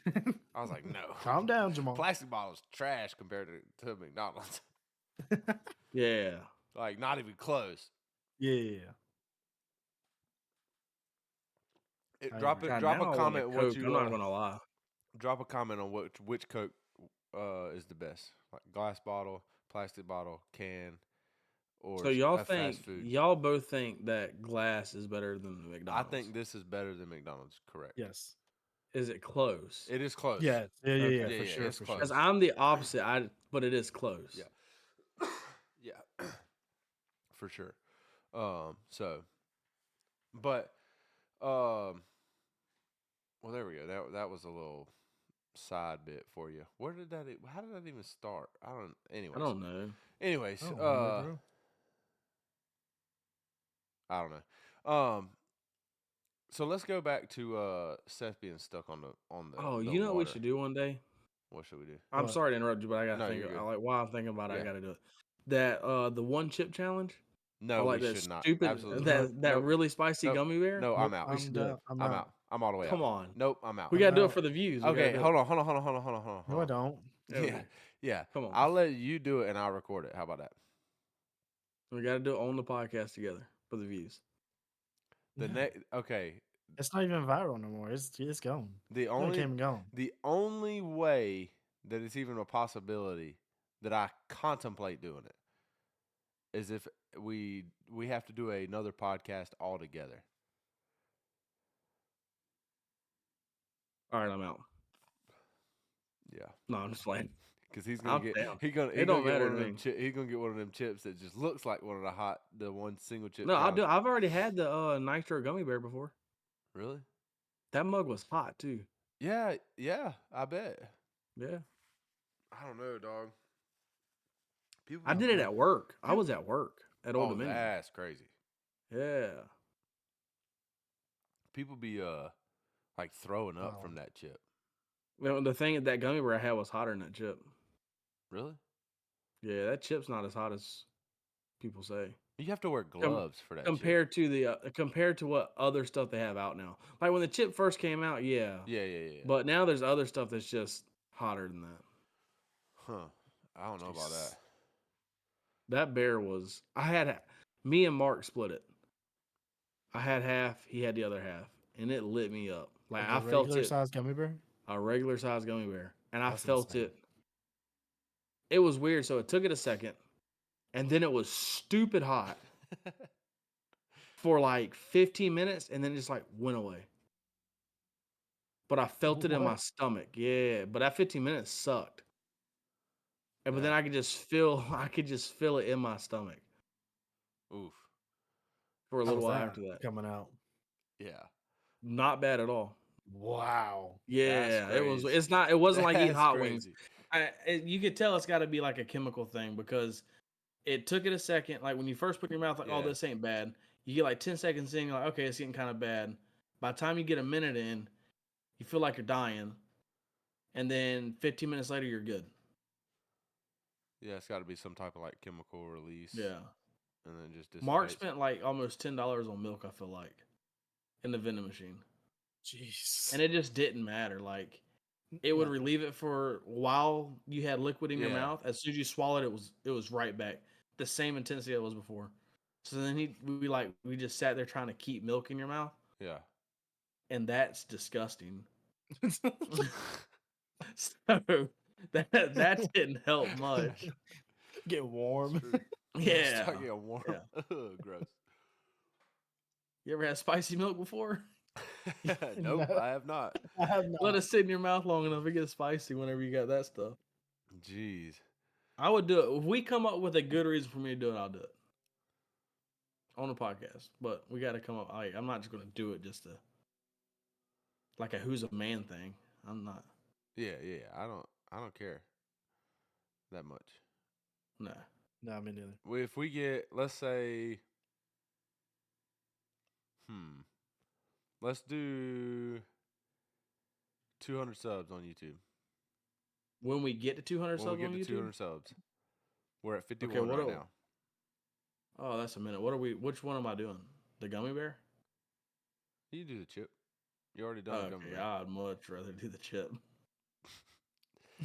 I was like, no. calm down, Jamal. Plastic bottles trash compared to McDonald's. Yeah. Like not even close. Yeah. I Drop agree. it. God, Drop now a I want comment. What Coke. you? I'm not gonna lie. Drop a comment on which Coke is the best. Like glass bottle, plastic bottle, can, or So y'all a think fast food. y'all both think that glass is better than I McDonald's? think this is better than McDonald's. Correct. Yes. Is it close? It is close. Yeah. Yeah. Okay. Yeah. Yeah, For yeah, sure. it's For close. Because sure. I'm the opposite. But it is close. Yeah. Yeah. For sure. But well, there we go. That was a little side bit for you. How did that even start? Anyways. I don't know. Anyways, I don't remember, bro. I don't know. So let's go back to Seth being stuck on the Oh, the you know what we water. should do one day? What should we do? I'm What? sorry to interrupt you, but I gotta No, think. you're good. Like while I'm thinking about it, Yeah. I gotta do it. That the one chip challenge. No, Or like we that should not. stupid Absolutely. that Nope. really spicy Nope. gummy bear. No, I'm out. We should do it. I'm I'm out. out. I'm all the way Come out. on. Nope, I'm out. We gotta do it out. for the views. We Okay, gotta do hold it. on. Hold No, I on. don't. Okay. Yeah. Come on. I'll let you do it and I'll record it. How about that? We gotta do it on the podcast together for the views. Okay. It's not even viral no more. It's gone. The It only came and gone. the only way that it's even a possibility that I contemplate doing it is if we have to do another podcast all together. All right, I'm out. Yeah. No, I'm just playing. Because he's gonna I'm get down. he's gonna It don't get matter one of to them me. he's gonna get one of them chips that just looks like one of the one single chip. No, I'll challenge. do. I've already had the nitro gummy bear before. Really? That mug was hot too. Yeah, I bet. Yeah, I don't know, dog. People I be- did it at work. I was at work at Old Oh, Dominion. that's crazy. Yeah. People be like throwing up Oh. from that chip. Well, the thing that gummy bear I had was hotter than that chip. Really? Yeah, that chip's not as hot as people say. You have to wear gloves for that chip. Compared to what other stuff they have out now. Like when the chip first came out, yeah. Yeah. But now there's other stuff that's just hotter than that. Huh. I don't know about that. That bear was. Me and Mark split it. I had half. He had the other half, and it lit me up. Like I a felt regular it. size gummy bear. A regular size gummy bear, and I That's felt insane. it. It was weird. So it took it a second, and then it was stupid hot for like 15 minutes, and then it just like went away. But I felt it in my What? stomach. Yeah, but that 15 minutes sucked. And but then Yeah. I could just feel it in my stomach Oof. for a How little was while that after that. coming out? Yeah. Not bad at all. Wow. Yeah, That's it was. crazy. It's not. It wasn't like eating That's hot wings. crazy. You could tell it's got to be like a chemical thing because it took it a second. Like when you first put it in your mouth, like, oh, Yeah. this ain't bad. You get like 10 seconds in, you're like, okay, it's getting kind of bad. By the time you get a minute in, you feel like you're dying, and then 15 minutes later, you're good. Yeah, it's got to be some type of like chemical release. Yeah. And then just Mark dissipates. spent like almost $10 on milk. I feel like in the vending machine, Jeez. and it just didn't matter. Like it would Yeah. relieve it for while you had liquid in your Yeah. mouth. As soon as you swallowed it, was right back the same intensity it was before. So then we just sat there trying to keep milk in your mouth, Yeah. and that's disgusting. So that didn't help much. Get warm. It's true. Yeah. Start getting warm. Yeah. Ugh, gross. You ever had spicy milk before? Nope, No. I have not. I have Let not. it sit in your mouth long enough, it gets spicy whenever you got that stuff. Jeez. I would do it. If we come up with a good reason for me to do it, I'll do it. On the podcast. But we gotta come up I'm not just gonna do it just to like a who's a man thing. I'm not. Yeah. I don't care that much. No. No, me neither. If we get, let's say, let's do 200 subs on YouTube. When we get to 200 When subs we on get to YouTube? 200 subs, we're at 51 Okay, right now. Oh, that's a minute. Which one am I doing? The gummy bear? You do the chip. You already done the gummy Okay, bear. I'd much rather do the chip.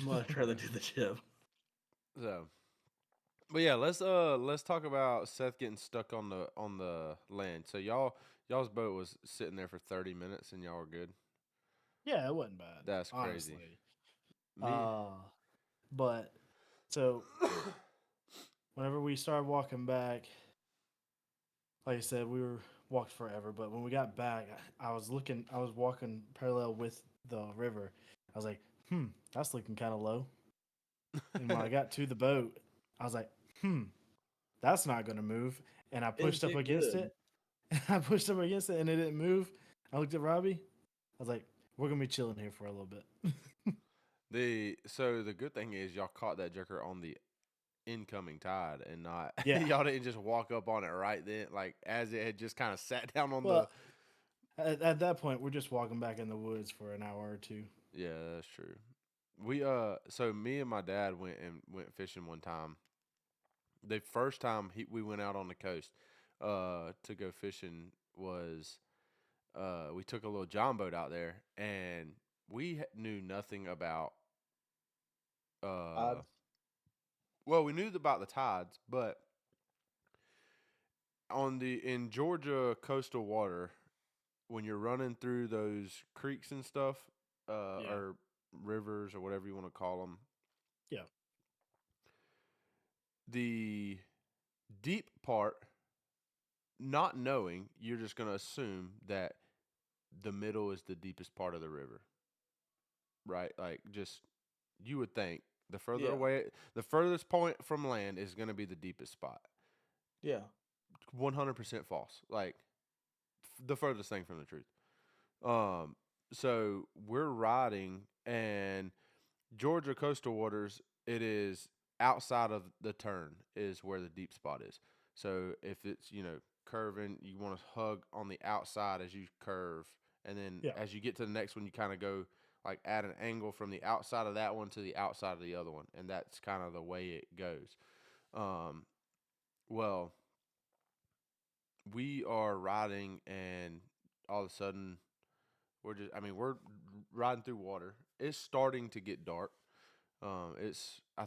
Much rather do the chip. So, but yeah, let's talk about Seth getting stuck on the land. So y'all's boat was sitting there for 30 minutes and y'all were good. Yeah, it wasn't bad. That's crazy. Honestly. Me, But so whenever we started walking back, like I said, we were walked forever. But when we got back, I was walking parallel with the river. I was like, that's looking kind of low. And when I got to the boat, I was like, that's not going to move. And I pushed up against it. I pushed up against it and it didn't move. I looked at Robbie. I was like, we're going to be chilling here for a little bit. So the good thing is y'all caught that joker on the incoming tide and not Yeah. y'all didn't just walk up on it right then, like as it had just kind of sat down on Well, at that point, we're just walking back in the woods for an hour or two. Yeah, that's true. We so me and my dad went fishing one time. The first time we went out on the coast to go fishing was we took a little john boat out there and we knew nothing about well, we knew about the tides, but in Georgia coastal water, when you're running through those creeks and stuff, or rivers or whatever you want to call them, Yeah. the deep part, not knowing, you're just going to assume that the middle is the deepest part of the river, right? Like, just you would think the further away, the furthest point from land is going to be the deepest spot. Yeah. 100% false. Like, the furthest thing from the truth. So we're riding, and Georgia coastal waters, it is outside of the turn is where the deep spot is. So if it's, curving, you want to hug on the outside as you curve. And then as you get to the next one, you kind of go like at an angle from the outside of that one to the outside of the other one. And that's kind of the way it goes. Well, we are riding and all of a sudden we're riding through water. It's starting to get dark. I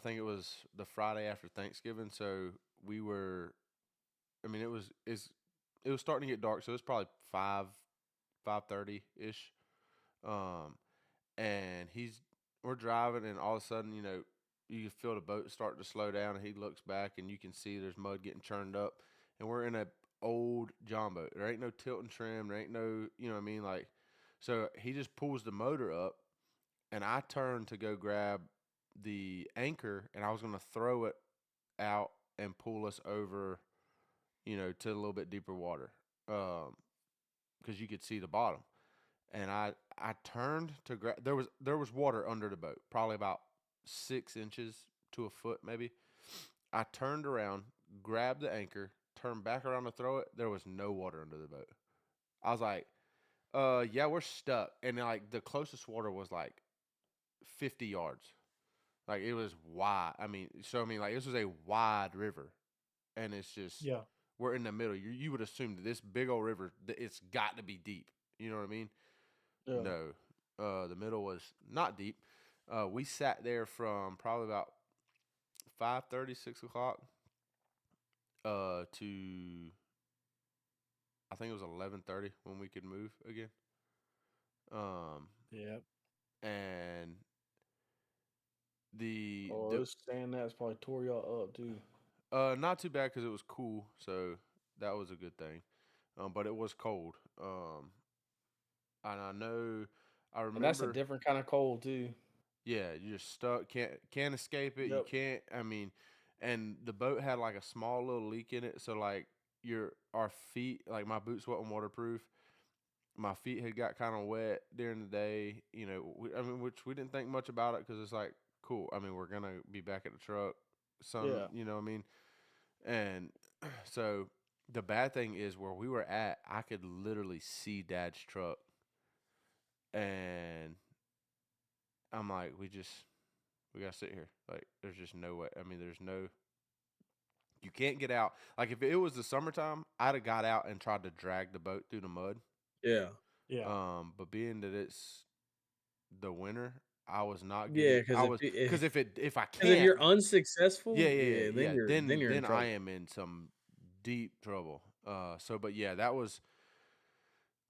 think it was the Friday after Thanksgiving, so we were. It was starting to get dark, so it was probably 5:30 ish. And we're driving, and all of a sudden, you can feel the boat start to slow down, and he looks back, and you can see there's mud getting churned up, and we're in a old John boat. There ain't no tilt and trim. There ain't no, you know what I mean, like. So he just pulls the motor up, and I turn to go grab the anchor, and I was going to throw it out and pull us over, to a little bit deeper water, because you could see the bottom. And I turned to grab. There was water under the boat, probably about 6 inches to a foot, maybe. I turned around, grabbed the anchor, turned back around to throw it. There was no water under the boat. I was like, yeah, we're stuck. And like the closest water was like 50 yards. Like it was wide. Like this was a wide river, and it's just we're in the middle. You would assume that this big old river, it's got to be deep. You know what I mean? Yeah. No, the middle was not deep. We sat there from probably about 5:30, 6 o'clock, to I think it was 11:30 when we could move again. Yep. And the Oh, the it's saying that's probably tore y'all up too. not too bad because it was cool, so that was a good thing. But it was cold. And I And that's a remember. different kind of cold too. Yeah, you're just stuck. Can't escape it. You Yep. can't. I mean, and the boat had like a small little leak in it, so like our feet, like my boots wasn't waterproof. My feet had got kind of wet during the day. Which we didn't think much about it because it's like cool. I mean, we're gonna be back at the truck. Yeah. You know what I mean? And so the bad thing is where we were at, I could literally see Dad's truck, and I'm like, we gotta sit here. Like, there's just no way. I mean, you can't get out. Like, if it was the summertime, I'd have got out and tried to drag the boat through the mud. Yeah. Yeah. But being that it's the winter, I was not Yeah, getting. I was because if I if can't, you're unsuccessful, yeah, then you're in then I trouble. am in some deep trouble. But yeah, that was.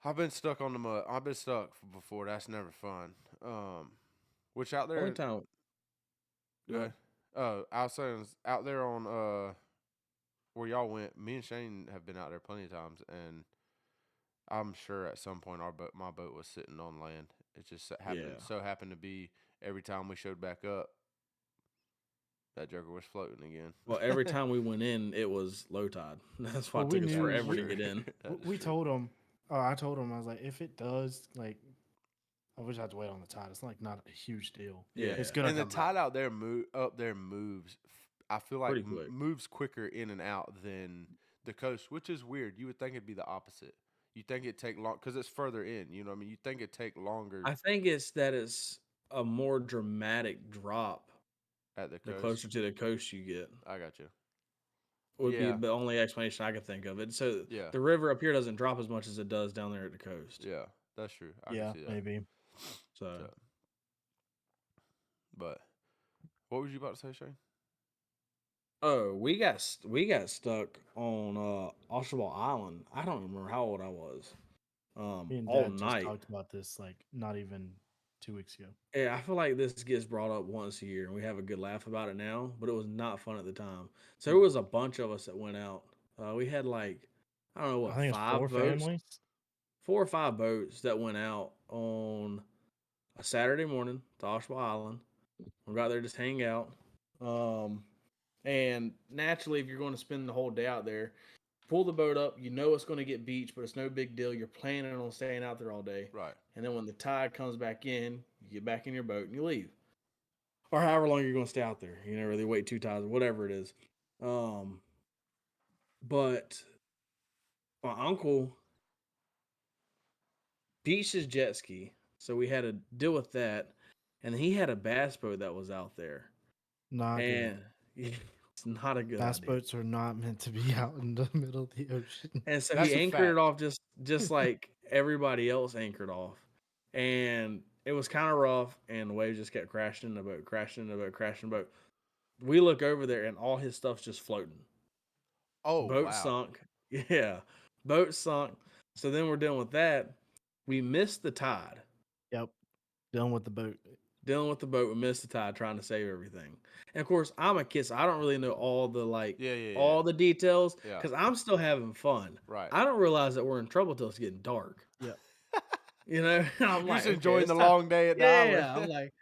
I've been stuck on the mud. I've been stuck before. That's never fun. Which out Only there, time. go ahead. I was saying out there on where y'all went. Me and Shane have been out there plenty of times, and I'm sure at some point my boat was sitting on land. It just happened to be every time we showed back up, that joker was floating again. Well, every time we went in, it was low tide. That's why Well, it we took us knew- forever to we- get in. We told him. I told him, I was like, if it does, like, I wish I had to wait on the tide. It's like not a huge deal. Yeah. It's gonna And the come tide back. out there moves. I feel like Pretty quick. moves quicker in and out than the coast, which is weird. You would think it'd be the opposite. You think it'd take long because it's further in. You know what I mean? You think it'd take longer I think it's a more dramatic drop at the the coast. closer to the coast you get. I got you. Would be Yeah. the only explanation I could think of it. So Yeah. the river up here doesn't drop as much as it does down there at the coast. Yeah, that's true. I Yeah, can see that. maybe. So But what was you about to say, Shane? oh, we got stuck on Oshawa Island. I don't remember how old I was. Me and All Dad just night. talked about this like not even 2 weeks ago. Yeah, I feel like this gets brought up once a year, and we have a good laugh about it now. But it was not fun at the time. So there was a bunch of us that went out. We had like I don't know I what think it's 5 4 boats, families. 4 or 5 boats that went out on a Saturday morning to Oshawa Island. We got there just hang out. And naturally, if you're going to spend the whole day out there, pull the boat up. You know it's going to get beached, but it's no big deal. You're planning on staying out there all day. Right. And then when the tide comes back in, you get back in your boat and you leave. Or however long you're going to stay out there. You know, or they wait 2 tides or whatever it is. But my uncle beached his jet ski. So we had to deal with that. And he had a bass boat that was out there. Not And good. it's not a good Bass idea. boats are not meant to be out in the middle of the ocean. And so That's he a anchored it fact. off just like everybody else anchored off. And it was kind of rough, and the waves just kept crashing in the boat, crashing in the boat, crashing in the boat. We look over there, and all his stuff's just floating. Oh, Boat wow. sunk. Yeah. Boat sunk. So then we're dealing with that. We missed the tide. Yep. Done with the boat. Dealing with the boat, we missed the tide, trying to save everything. And of course, I'm a kid, so I don't really know all the all the details Yeah. because I'm still having fun. Right. I don't realize that we're in trouble till it's getting dark. Yep. You know, I'm You're like, just enjoying it's the time- long day at the Yeah, island. I'm like,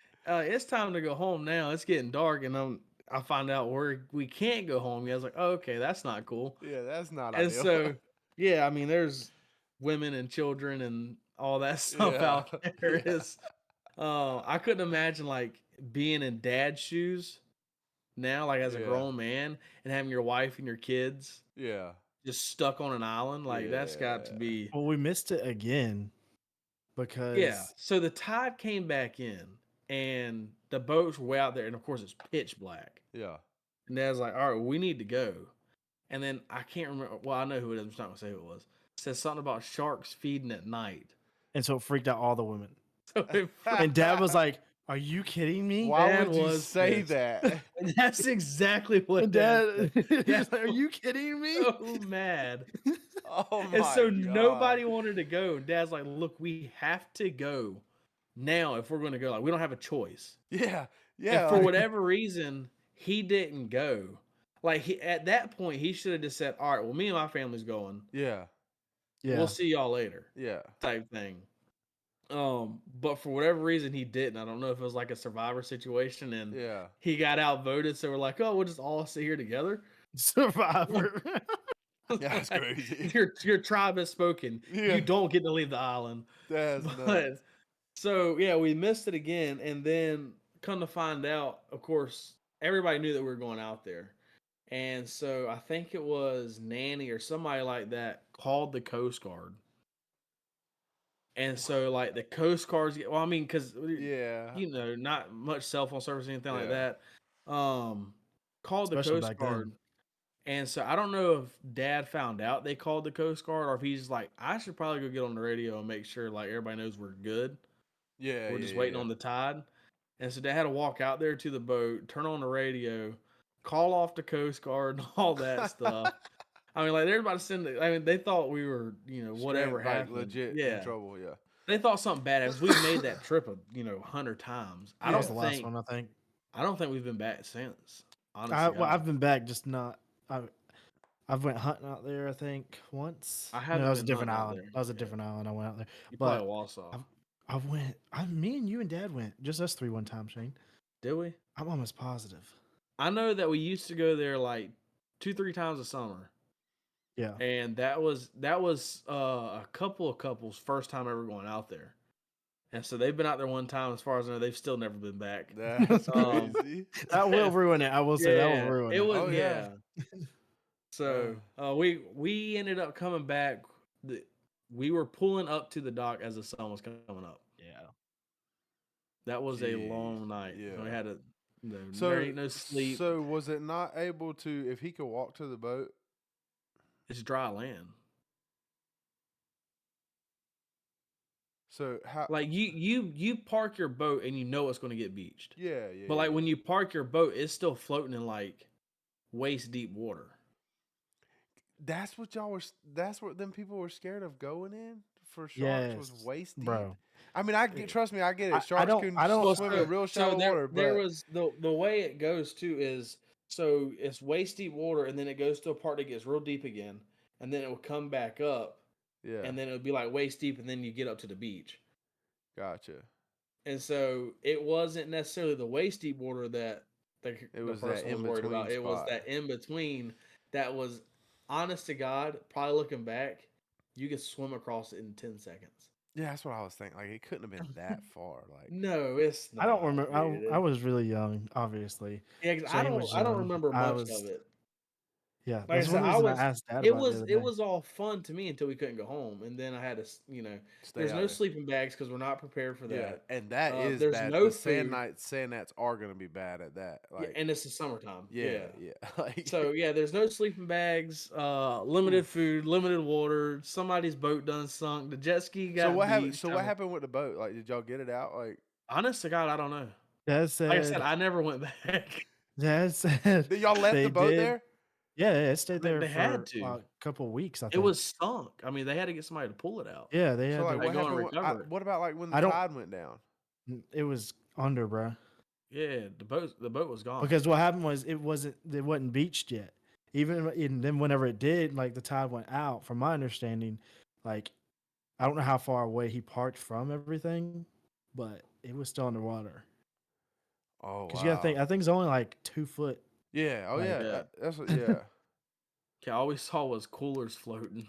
it's time to go home now. It's getting dark, and I find out we can't go home. I was like, oh, okay, that's not cool. Yeah, that's not And ideal. so, yeah, I mean, there's women and children and all that stuff Yeah, out there. yeah. Is I couldn't imagine like being in dad's shoes now, like as a Yeah. grown man, and having your wife and your kids Yeah. just stuck on an island. Like that's got to Yeah. be. Well, we missed it again because Yeah. So the tide came back in, and the boats were way out there, and of course it's pitch black. Yeah. And Dad's like, "All right, we need to go." And then I can't remember. Well, I know who it is. I'm just not gonna say who it was. It says something about sharks feeding at night. and so it freaked out all the women. So And Dad was like, Are you kidding me? Why Dad would you was say pissed. that? That's exactly what Dad, Dad said. he's Dad like, are was you kidding me? so mad. Oh And my so god. nobody wanted to go. Dad's like, look, we have to go now if we're going to go. Like, we don't have a choice. Yeah. And Yeah. for Like, whatever reason, he didn't go. Like, at that point, he should have just said, all right, well, me and my family's going. yeah. Yeah. We'll see y'all later Yeah. type thing. But for whatever reason, he didn't. I don't know if it was like a survivor situation and Yeah. he got outvoted. So we're like, oh, we'll just all sit here together. Survivor. That's Like, crazy. your tribe has spoken. Yeah. You don't get to leave the island. That's But nuts. so yeah, we missed it again, and then come to find out, of course, everybody knew that we were going out there, and so I think it was Nanny or somebody like that called the Coast Guard, and so like the Coast Guards, well, I mean, because Yeah. not much cell phone service or anything like Yeah. that, called the Especially Coast back then. Guard. And so I don't know if Dad found out they called the Coast Guard or if he's like, I should probably go get on the radio and make sure like everybody knows we're good. Yeah. We're just waiting on the tide. And so Dad had to walk out there to the boat, turn on the radio, call off the Coast Guard and all that stuff. I mean, like they're about to send it. I mean, they thought we were, whatever like happened. legit in Yeah. trouble. Yeah. They thought something bad happened. We've made that trip 100 times. I That was don't the last think one, I think. we've been back since. Honestly, I've been back, just not. I've went hunting out there, I think, once. I No, haven't that was a been different hunting out island. there. That was a Yeah. different island. I went out there. You But probably Wausau. me and you and Dad went. Just us three one time, Shane. Did we? I'm almost positive. I know that we used to go there like 2-3 times a summer, Yeah. and that was a couple of couples' first time ever going out there, and so they've been out there one time. As far as I know, they've still never been back. That's Um, crazy. That will ruin it. I will say that will ruin it it. was Oh, yeah. So we ended up coming back. We were pulling up to the dock as the sun was coming up. Yeah. That was a Jeez, long night. yeah. We had to. So there ain't no sleep. So was it not able to? If he could walk to the boat, It's dry land. so how? Like you park your boat and you know it's going to get beached. Yeah. But like when you park your boat, it's still floating in like waist deep water. That's what y'all were. That's what them people were scared of going in for sharks was Yes, waist deep. bro. I mean, trust me, I get it. I Sharks don't- can I don't- swim in real shallow there, water, there but was the way it goes too is so it's waist deep water and then it goes to a part that gets real deep again and then it will come back up yeah, and then it would be like waist deep and then you get up to the beach. gotcha. And so it wasn't necessarily the waist deep water that the was that person was worried in-between about. It was spot. that in between that was, honest to God, probably looking back, you could swim across it in 10 seconds. Yeah, that's what I was thinking. Like it couldn't have been that far. Like No, it's not. I don't remember. dude. I was really young, obviously. Yeah, 'cause Shane was I don't young. remember I much was- of it. Yeah, Like I that's said, one reason I asked Dad it about was the other it day. was all fun to me until we couldn't go home, and then I had to, stay there's out no there. sleeping bags because we're not prepared for Yeah, that. and that is there's bad. no The sand food. gnats are gonna be bad at that. Yeah, Like and it's the summertime. yeah. Like, So yeah, there's no sleeping bags, limited food, limited water. Somebody's boat done sunk. The jet ski got so what happened? beached. So what happened with the boat? Like, did y'all get it out? Like, Honest to God, I don't know. Dad said. Like I said, I never went back. Dad said. did y'all left they the boat did. there? Yeah, it stayed They there for had to. a couple of weeks. I think It was sunk. I mean, they had to get somebody to pull it out. Yeah, they had. So like, to, what go and happened? recover it. What about like when the I don't- tide went down? It was under, bro. Yeah, the boat was gone. Because what happened was it wasn't beached yet. And then whenever it did, like the tide went out. From my understanding, like I don't know how far away he parked from everything, but it was still underwater. Oh, Because you gotta think, I think it's only like 2 foot. Yeah. Oh, like- yeah. Yeah. That's what. Yeah. Okay, all we saw was coolers floating.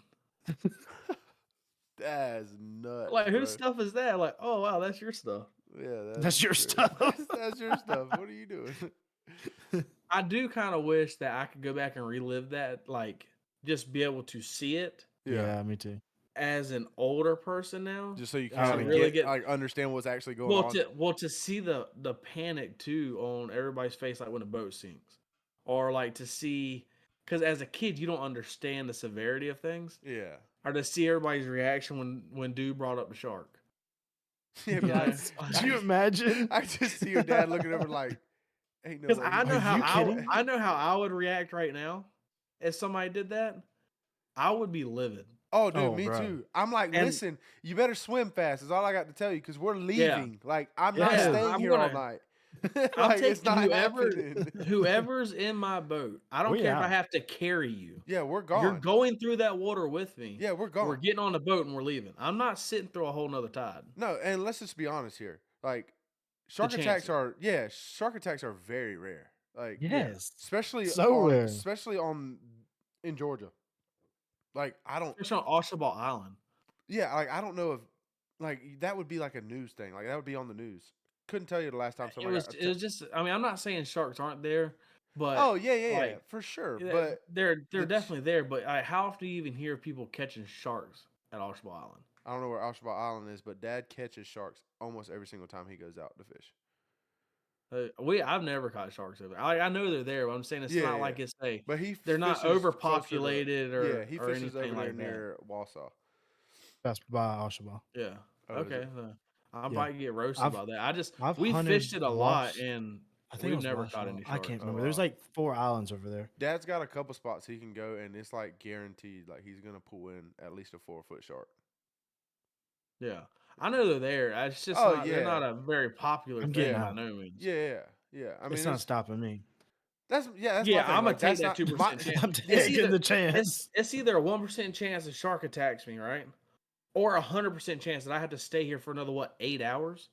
That's nuts. Like, bro. whose stuff is that? Like, oh wow, that's your stuff. Yeah, That's your crazy. stuff. That's your stuff. What are you doing? I do kind of wish that I could go back and relive that, like, just be able to see it Yeah, me too. as an older person now. Just so you I kind would of really get, get- like understand what's actually going well, on. to see the panic too on everybody's face, like when a boat sinks, or like to see, because as a kid you don't understand the severity of things, Yeah. or to see everybody's reaction when dude brought up the shark. Yeah, You know? Yes. Could you imagine? I just see your dad looking over like, ain't no Because way. I know Are how you kidding? I know how I would react right now if somebody did that. I would be livid. Oh, dude, Oh, me bro. too. I'm like, And listen, you better swim fast. Is all I got to tell you because we're yeah, leaving. Like, I'm not Yes. staying I'm here all gonna. night. I'm Like, it's taking not happening. whoever's in my boat. I don't We care if I out. have to carry you. Yeah, we're You're gone. going through that water with me. Yeah, we're We're gone. getting on the boat and we're leaving. I'm not sitting through a whole nother tide. No, and let's just be honest here. Like, The shark chances. attacks are very rare. Like, Yeah. Yes. especially So rare. in Georgia. Like, I don't. Especially on Oshawa Island. Yeah, like I don't know if like that would be like a news thing. Like that would be on the news. Couldn't tell you the last time It somebody was got it was just I mean, I'm not saying sharks aren't there, Oh but yeah, like for sure. yeah, But they're the definitely there. But how often do you even hear people catching sharks at Oshawa Island? I don't know where Alshabah Island is, but Dad catches sharks almost every single time he goes out to fish. I've never caught sharks over there. I know they're there, but I'm saying it's Yeah, not yeah. like it's But he they're not fishes closer to overpopulated he or fishes anything over there like that. near Wausau. That's by Oshawa. Yeah. Oh, is Okay. it? I'm Yeah. probably gonna get roasted I've about that. I've We fished hunted it a lot Wash. and I think it we've was never caught Washaw. any I sharks. can't Oh remember. There's wow. like 4 islands over there. Dad's got a couple spots he can go and it's like guaranteed like he's gonna pull in at least a 4-foot shark. Yeah. I know they're there. It's just Oh they're not yeah. a very popular I'm getting thing by Yeah. out. no means. Yeah. I It's mean not it's stopping me. that's my Yeah, thing. I'm gonna Like take that's that not my 2% chance. I'm It's taking either the chance. it's either a 1% chance a shark attacks me, right? Or 100% chance that I have to stay here for another 8 hours.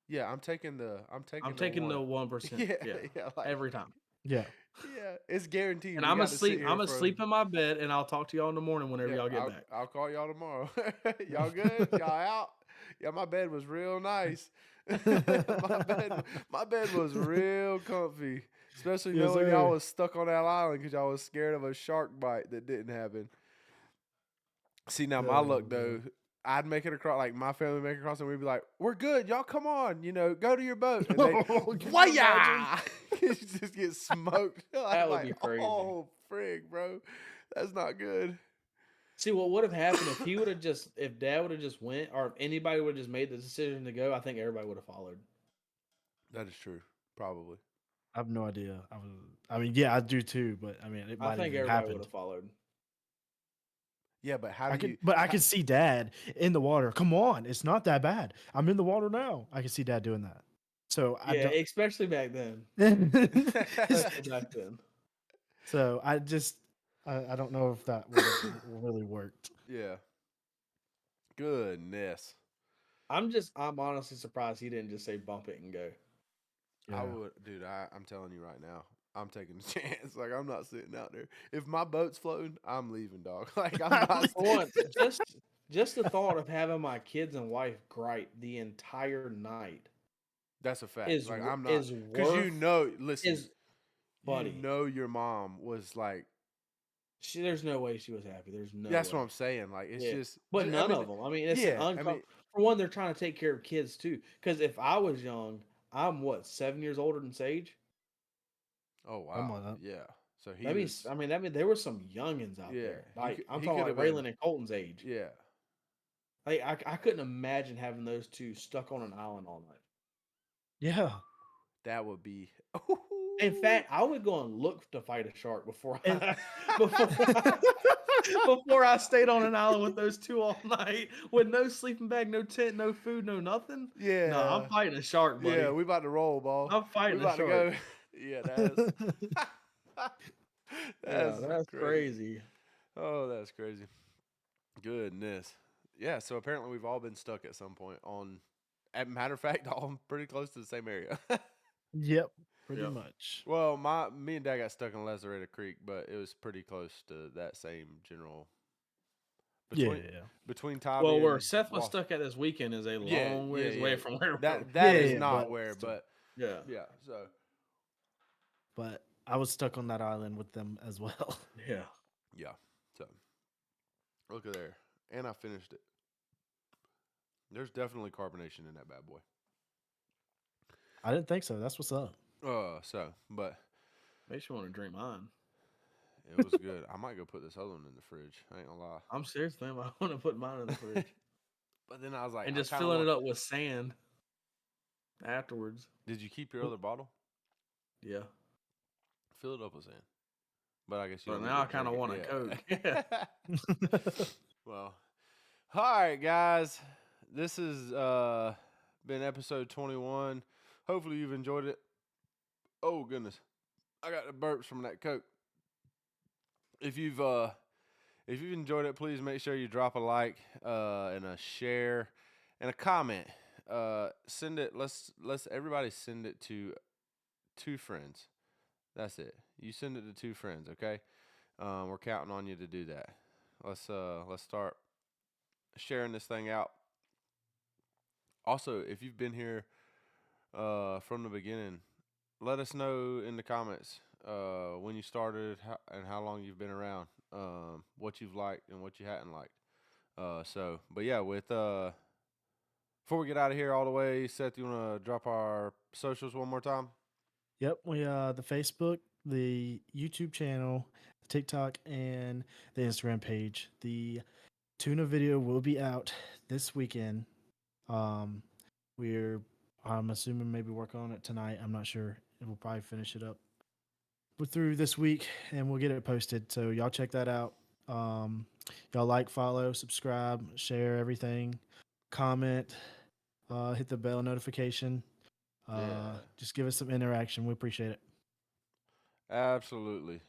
Yeah, I'm taking I'm the taking the one. 1%. Yeah, Yeah, yeah, like every time. Yeah. yeah, it's guaranteed. And We I'm got to sit asleep. here I'm for asleep in my bed, and I'll talk to y'all in the morning whenever yeah. y'all get back. I'll call y'all tomorrow. Y'all good? Y'all out? Yeah, my bed was real nice. My bed was real comfy, especially Yes, knowing y'all sir. was stuck on that island because y'all was scared of a shark bite that didn't happen. See, now my luck Oh, though, man. I'd make it across, like my family make it across, and we'd be like, "We're good, y'all. Come on, go to your boat." And they, Oh, could you imagine? why? You just get smoked. I'm That would be like, crazy. oh frig, bro, that's not good. See what would have happened if Dad would have just went, or if anybody would have just made the decision to go. I think everybody would have followed. That is true, probably. I have no idea. I mean, yeah, I do too, but I mean, it I might have think even everybody would happened. have followed. Yeah, but how I do could, you? but I How, could see Dad in the water. Come on, it's not that bad. I'm in the water now. I could see Dad doing that. So I Yeah, don't. especially back then. Especially back then. So I don't know if that would have really worked. yeah, goodness, I'm honestly surprised he didn't just say bump it and go. I Yeah. would, dude. I'm telling you right now. I'm taking a chance. Like I'm not sitting out there. If my boat's floating, I'm leaving, dog. Like I'm not. For one, just the thought of having my kids and wife gripe the entire night That's a fact. is Like I'm not, is because worth listen, is buddy. your mom was like, There's no way she was happy. There's no that's way. what I'm saying. Like it's Yeah, just, but I none mean, of them. I mean, it's yeah. I uncomfortable. mean, For one, they're trying to take care of kids too. Because if I was young, I'm what 7 years older than Sage. oh Come wow, on. yeah. So he That means was, that means there were some youngins out yeah. there. Like I'm He talking could like have been, Raylan and Colton's age. yeah. Like I couldn't imagine having those two stuck on an island all night. Yeah. That would be. In fact, I would go and look to fight a shark before And- I before I stayed on an island with those two all night with no sleeping bag, no tent, no food, no nothing. yeah, No, I'm fighting a shark, buddy. yeah. We about to roll, ball. I'm We fighting a about to shark. go. Yeah, that's Yeah, that's that's crazy. Oh, that's crazy. Goodness. Yeah, so apparently we've all been stuck at some point on, at matter of fact, all pretty close to the same area. Yep. Pretty Yep. much. Well, me and Dad got stuck in Lazaretto Creek, but it was pretty close to that same general between Yeah. between Tybee Well, where and Seth was Wa- stuck at this weekend is a Yeah, long ways away from where we're that Yeah, is yeah, not but where, still. but Yeah. yeah. So But I was stuck on that island with them as well. Yeah. yeah, so look at there, and I finished it. There's definitely carbonation in that bad boy. I didn't think so. That's what's up. But Makes you want to drink mine. it was good. I might go put this other one in the fridge. I ain't gonna lie. I'm serious, man. I want to put mine in the fridge. But then I was like, And I just kinda filling want it up with sand afterwards. Did you keep your other bottle? Yeah. Fill it up with sand. But I guess you But don't now need I to kind of drink want a it. Coke. Yeah. Well, all right, guys. This has been episode 21. Hopefully you've enjoyed it. Oh goodness, I got the burps from that Coke. If you've enjoyed it, please make sure you drop a like and a share and a comment. Send it. Let's everybody send it to 2 friends. That's it. You send it to 2 friends, okay? We're counting on you to do that. Let's start sharing this thing out. Also, if you've been here from the beginning, let us know in the comments when you started and how long you've been around, what you've liked and what you hadn't liked. But yeah, before we get out of here all the way, Seth, you want to drop our socials one more time? Yep, we the Facebook, the YouTube channel, the TikTok, and the Instagram page. The tuna video will be out this weekend. I'm assuming maybe work on it tonight. I'm not sure. We'll probably finish it up through this week, and we'll get it posted. So y'all check that out. Y'all like, follow, subscribe, share everything, comment, hit the bell notification. Yeah. Just give us some interaction. We appreciate it. Absolutely.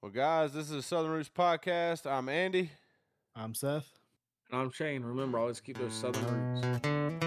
Well, guys, this is Southern Roots Podcast. I'm Andy. I'm Seth. And I'm Shane. Remember, always keep those southern roots.